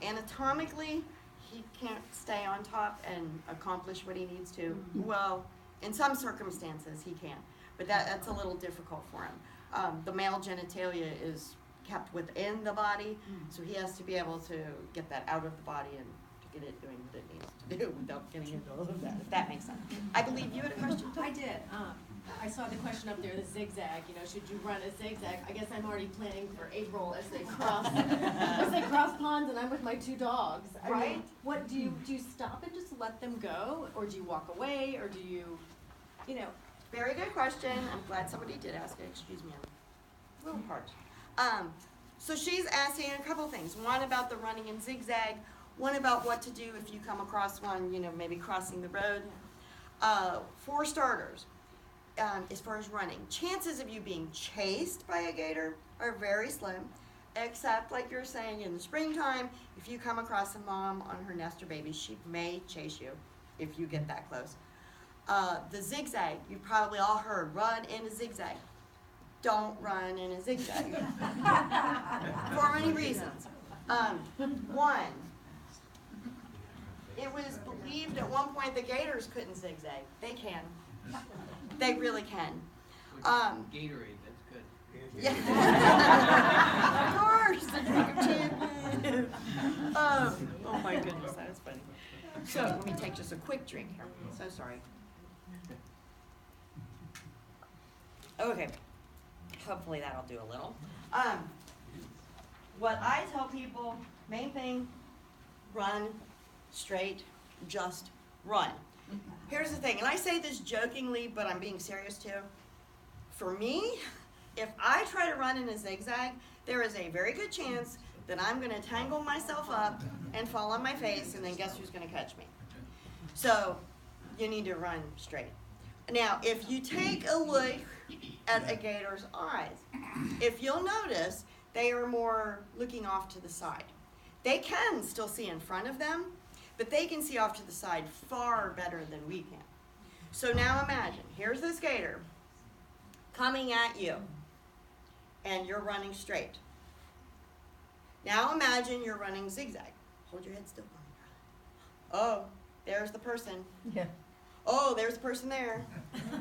S1: anatomically, he can't stay on top and accomplish what he needs to.
S8: Mhm.
S1: Well, in some circumstances, he can, but that's a little difficult for him. The male genitalia is kept within the body, so he has to be able to get that out of the body and to get it doing what it needs to do without getting into all of that, if that makes sense. I believe you had a question?
S7: I did. I saw the question up there, the zigzag, you know, should you run a zigzag? I guess I'm already planning for April as they cross, ponds and I'm with my two dogs. I mean,
S1: Right.
S7: what, do you stop and just let them go? Or do you walk away? Or do you know?
S1: Very good question. I'm glad somebody did ask it. Excuse me, I'm a little parched. So she's asking a couple things. One about the running in zigzag. One about what to do if you come across one, you know, maybe crossing the road. For starters, as far as running, chances of you being chased by a gator are very slim, except like you're saying in the springtime, if you come across a mom on her nest or baby, she may chase you if you get that close. The zigzag, you've probably all heard, run in a zigzag. Don't run in a zigzag. For many reasons. One, it was believed at one point the gators couldn't zigzag. They can. They really can.
S2: Gatorade, that's good.
S1: Yeah. Of course. So let me take just a quick drink here. So sorry. Okay. Hopefully that'll do a little. What I tell people, main thing, run straight, just run. Here's the thing, and I say this jokingly, but I'm being serious too. For me, if I try to run in a zigzag, there is a very good chance that I'm gonna tangle myself up and fall on my face, and then guess who's gonna catch me? So, you need to run straight. Now, if you take a look at a gator's eyes, if you'll notice, they are more looking off to the side. They can still see in front of them, but they can see off to the side far better than we can. So now imagine, here's this gator coming at you, and you're running straight. Now imagine you're running zigzag. Hold your head still for me. Oh, there's the person.
S5: Yeah.
S1: Oh, there's the person there.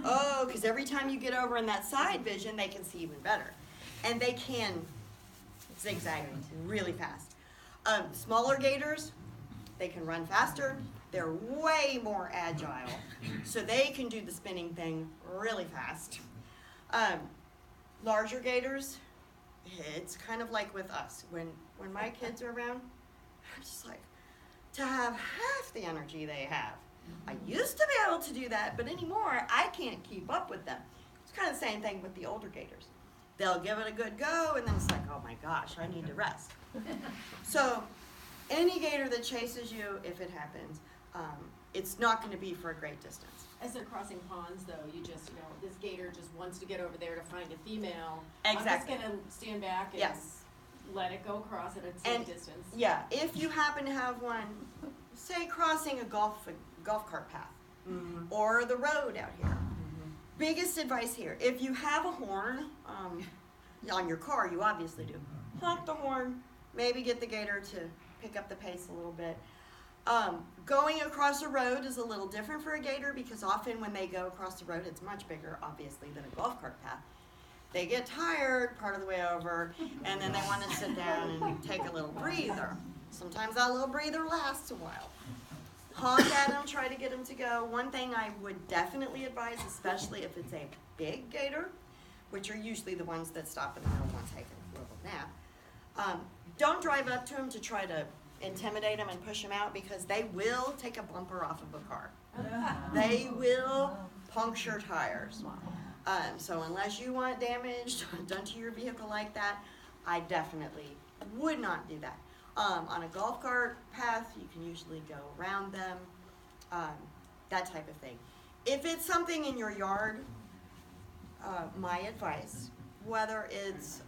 S1: Oh, because every time you get over in that side vision, they can see even better. And they can zigzag really fast. Smaller gators, they can run faster. They're way more agile, so they can do the spinning thing really fast. Larger gators, it's kind of like with us. When my kids are around, I'm just like, to have half the energy they have. I used to be able to do that, but anymore, I can't keep up with them. It's kind of the same thing with the older gators. They'll give it a good go, and then it's like, oh my gosh, I need to rest. So, any gator that chases you, if it happens, it's not going to be for a great distance.
S7: As they're crossing ponds, though, you just, this gator just wants to get over there to find a female.
S1: Exactly.
S7: I'm just gonna stand back and
S1: Yes.
S7: let it go across at a safe
S1: And
S7: distance.
S1: yeah, if you happen to have one, say crossing a golf cart path or the road out here. Biggest advice here: if you have a horn on your car, you obviously do. Honk the horn. Maybe get the gator to pick up the pace a little bit. Going across a road is a little different for a gator because often when they go across the road, it's much bigger, obviously, than a golf cart path. They get tired part of the way over, and then they want to sit down and take a little breather. Sometimes that little breather lasts a while. Honk at them, try to get them to go. One thing I would definitely advise, especially if it's a big gator, which are usually the ones that stop in the middle and take a little nap, don't drive up to them to try to intimidate them and push them out, because they will take a bumper off of a car. They will puncture tires. So unless you want damage done to your vehicle like that, I definitely would not do that. On a golf cart path, you can usually go around them, that type of thing. If it's something in your yard, my advice, whether it's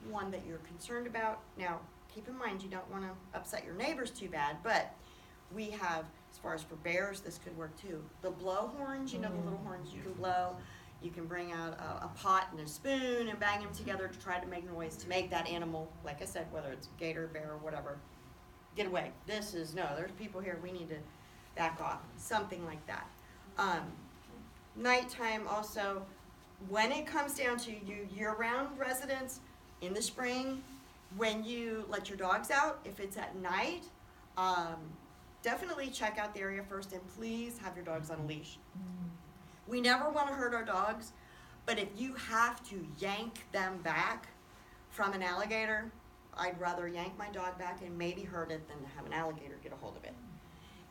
S1: one that you're concerned about, now keep in mind you don't want to upset your neighbors too bad, but we have, as far as for bears, this could work too. The blow horns, the little horns you can blow. You can bring out a pot and a spoon and bang them together to try to make noise, to make that animal, like I said, whether it's gator, bear, or whatever, get away. There's people here, we need to back off, something like that. Nighttime also, when it comes down to you year-round residents, in the spring, when you let your dogs out, if it's at night, definitely check out the area first, and please have your dogs on a leash. We never want to hurt our dogs, but if you have to yank them back from an alligator, I'd rather yank my dog back and maybe hurt it than to have an alligator get a hold of it.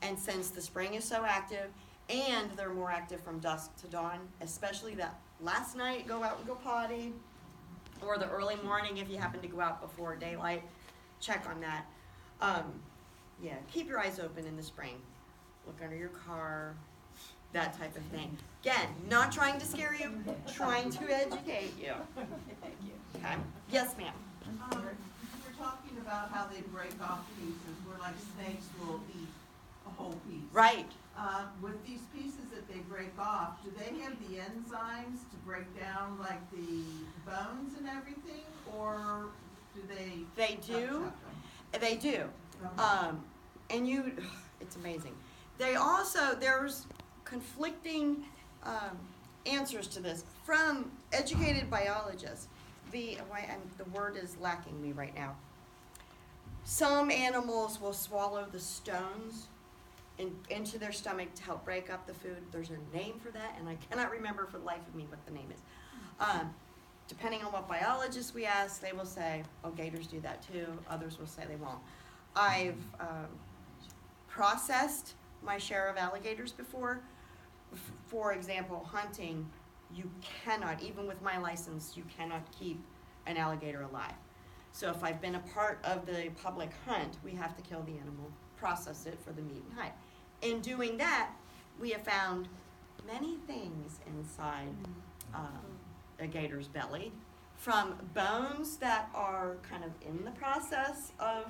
S1: And since the spring is so active, and they're more active from dusk to dawn, especially that last night, go out and go potty, or the early morning if you happen to go out before daylight, check on that. Yeah, keep your eyes open in the spring. Look under your car, that type of thing. Again, not trying to scare you, trying to educate you.
S7: Thank you.
S1: Okay? Yes, ma'am.
S3: We're talking about how they break off pieces, where like snakes will eat a whole piece.
S1: Right.
S3: With these pieces that they break off, do they have the enzymes to break down like the bones and everything, or do they?
S1: They do. They do. And it's amazing. They also, there's conflicting answers to this from educated biologists. The word is lacking me right now. Some animals will swallow the stones into their stomach to help break up the food. There's a name for that, and I cannot remember for the life of me what the name is. Depending on what biologists we ask, they will say, oh, gators do that too. Others will say they won't. I've processed my share of alligators before. For example, hunting, you cannot, even with my license, you cannot keep an alligator alive. So if I've been a part of the public hunt, we have to kill the animal, process it for the meat and hide. In doing that, we have found many things inside a gator's belly, from bones that are kind of in the process of,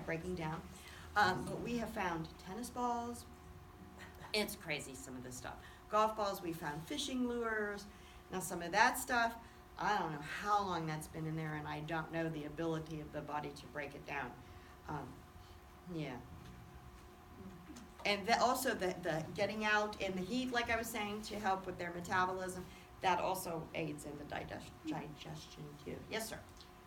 S1: breaking down. But we have found tennis balls. It's crazy, some of this stuff. Golf balls, we found fishing lures. Now some of that stuff, I don't know how long that's been in there, and I don't know the ability of the body to break it down. And also the getting out in the heat, like I was saying, to help with their metabolism, that also aids in the digestion too. Yes, sir?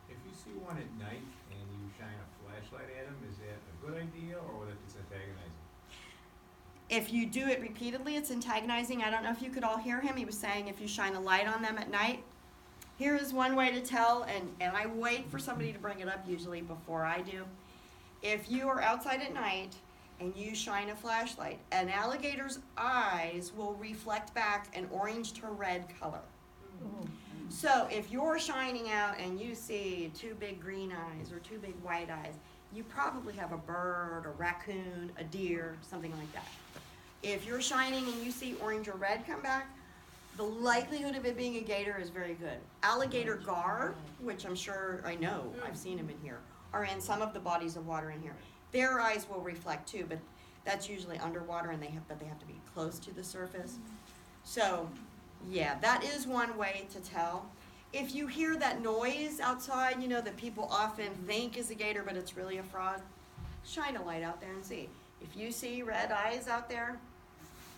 S9: If you see one at night and you shine a flashlight at them, is that a good idea or what if it's antagonizing?
S1: If you do it repeatedly, it's antagonizing. I don't know if you could all hear him. He was saying if you shine a light on them at night. Here is one way to tell, and I wait for somebody to bring it up usually before I do. If you are outside at night and you shine a flashlight, an alligator's eyes will reflect back an orange to red color. So if you're shining out and you see two big green eyes or two big white eyes, you probably have a bird, a raccoon, a deer, something like that. If you're shining and you see orange or red come back, the likelihood of it being a gator is very good. Alligator gar, which I'm sure, I know, I've seen them in here, are in some of the bodies of water in here. Their eyes will reflect too, but that's usually underwater, and they have to be close to the surface. So, yeah, that is one way to tell. If you hear that noise outside, that people often think is a gator, but it's really a frog, shine a light out there and see. If you see red eyes out there,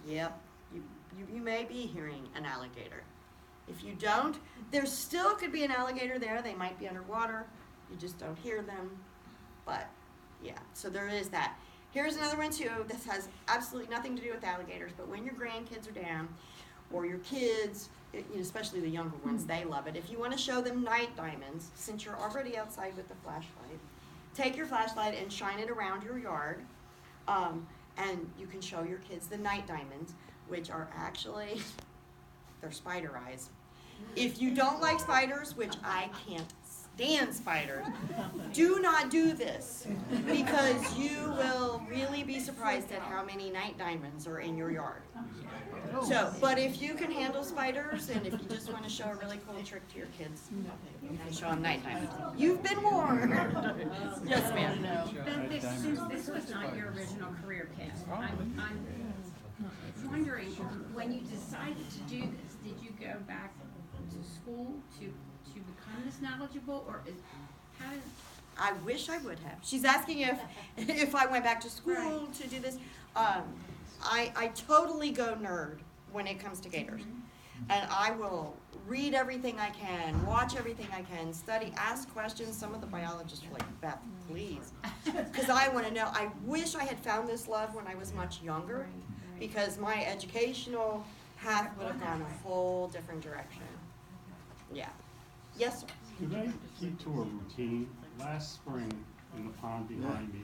S1: yep, you may be hearing an alligator. If you don't, there still could be an alligator there. They might be underwater. You just don't hear them. But, yeah, so there is that. Here's another one, too. This has absolutely nothing to do with alligators, but when your grandkids are down, or your kids, especially the younger ones, they love it. If you want to show them night diamonds, since you're already outside with the flashlight, take your flashlight and shine it around your yard, and you can show your kids the night diamonds, which are actually, they're spider eyes. If you don't like spiders, which I can't stand spiders, do not do this, because you will really be surprised at how many night diamonds are in your yard. So, but if you can handle spiders, and if you just want to show a really cool trick to your kids, you can show them night diamonds. You've been warned. Yes, ma'am.
S10: Since this was not your original career path, I'm wondering, when you decided to do this, did you go back to school to become this knowledgeable, or how did?
S1: I wish I would have. She's asking if I went back to school to do this. I totally go nerd when it comes to gators. And I will read everything I can, watch everything I can, study, ask questions. Some of the biologists are like, Beth, please. Because I want to know. I wish I had found this love when I was much younger, because my educational path would have gone a whole different direction. Yeah. Yes, sir.
S4: Do they keep to a routine? Last spring in the pond behind me,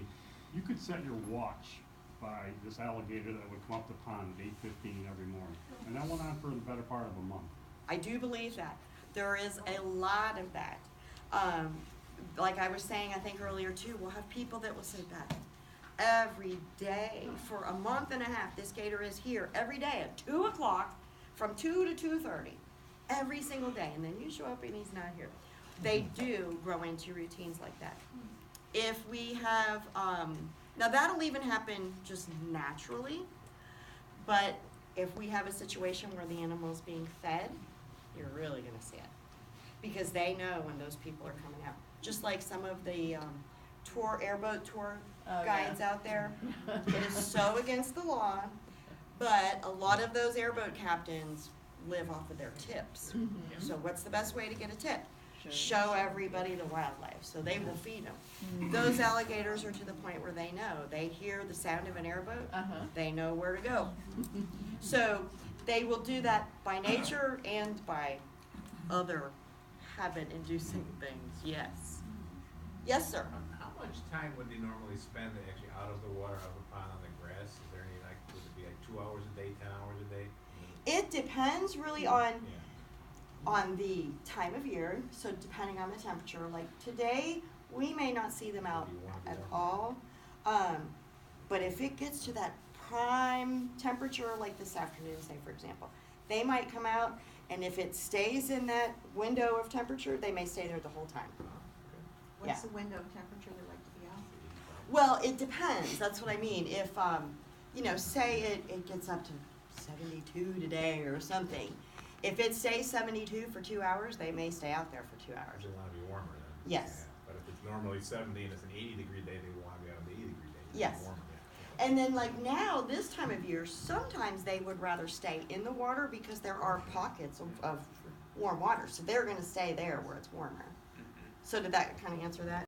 S4: you could set your watch by this alligator that would come up the pond at 8:15 every morning. And that went on for the better part of a month.
S1: I do believe that. There is a lot of that. Like I was saying, I think earlier too, we'll have people that will say that every day for a month and a half, this gator is here every day at 2 o'clock from 2 to 2:30, every single day. And then you show up and he's not here. They do grow into routines like that. If we have, now that'll even happen just naturally, but if we have a situation where the animal's being fed, you're really gonna see it. Because they know when those people are coming out. Just like some of the airboat tour guides out there. It is so against the law, but a lot of those airboat captains live off of their tips. So what's the best way to get a tip? show everybody the wildlife, so they will feed them. Those alligators are to the point where they know, they hear the sound of an airboat, they know where to go. So they will do that by nature and by other habit-inducing things, yes. Yes, sir?
S9: How much time would they normally spend actually out of the water, out of the pond, on the grass? Is there any, like, would it be like 2 hours a day, 10 hours a day?
S1: It depends really on the time of year, so depending on the temperature. Like today, we may not see them out at all. But if it gets to that prime temperature, like this afternoon, say for example, they might come out, and if it stays in that window of temperature, they may stay there the whole time.
S3: What's the window of temperature they like to be out?
S1: Well, it depends, that's what I mean. If, you know, say it gets up to 72 today or something. If it stays 72 for 2 hours, they may stay out there for 2 hours.
S9: They wanna be warmer then?
S1: Yes.
S9: Yeah. But if it's normally 70 and it's an 80-degree day, they wanna be out on the 80-degree day. It's
S1: Yes.
S9: warmer, yeah.
S1: And then like now, this time of year, sometimes they would rather stay in the water because there are pockets of warm water. So they're gonna stay there where it's warmer. So did that kind of answer that?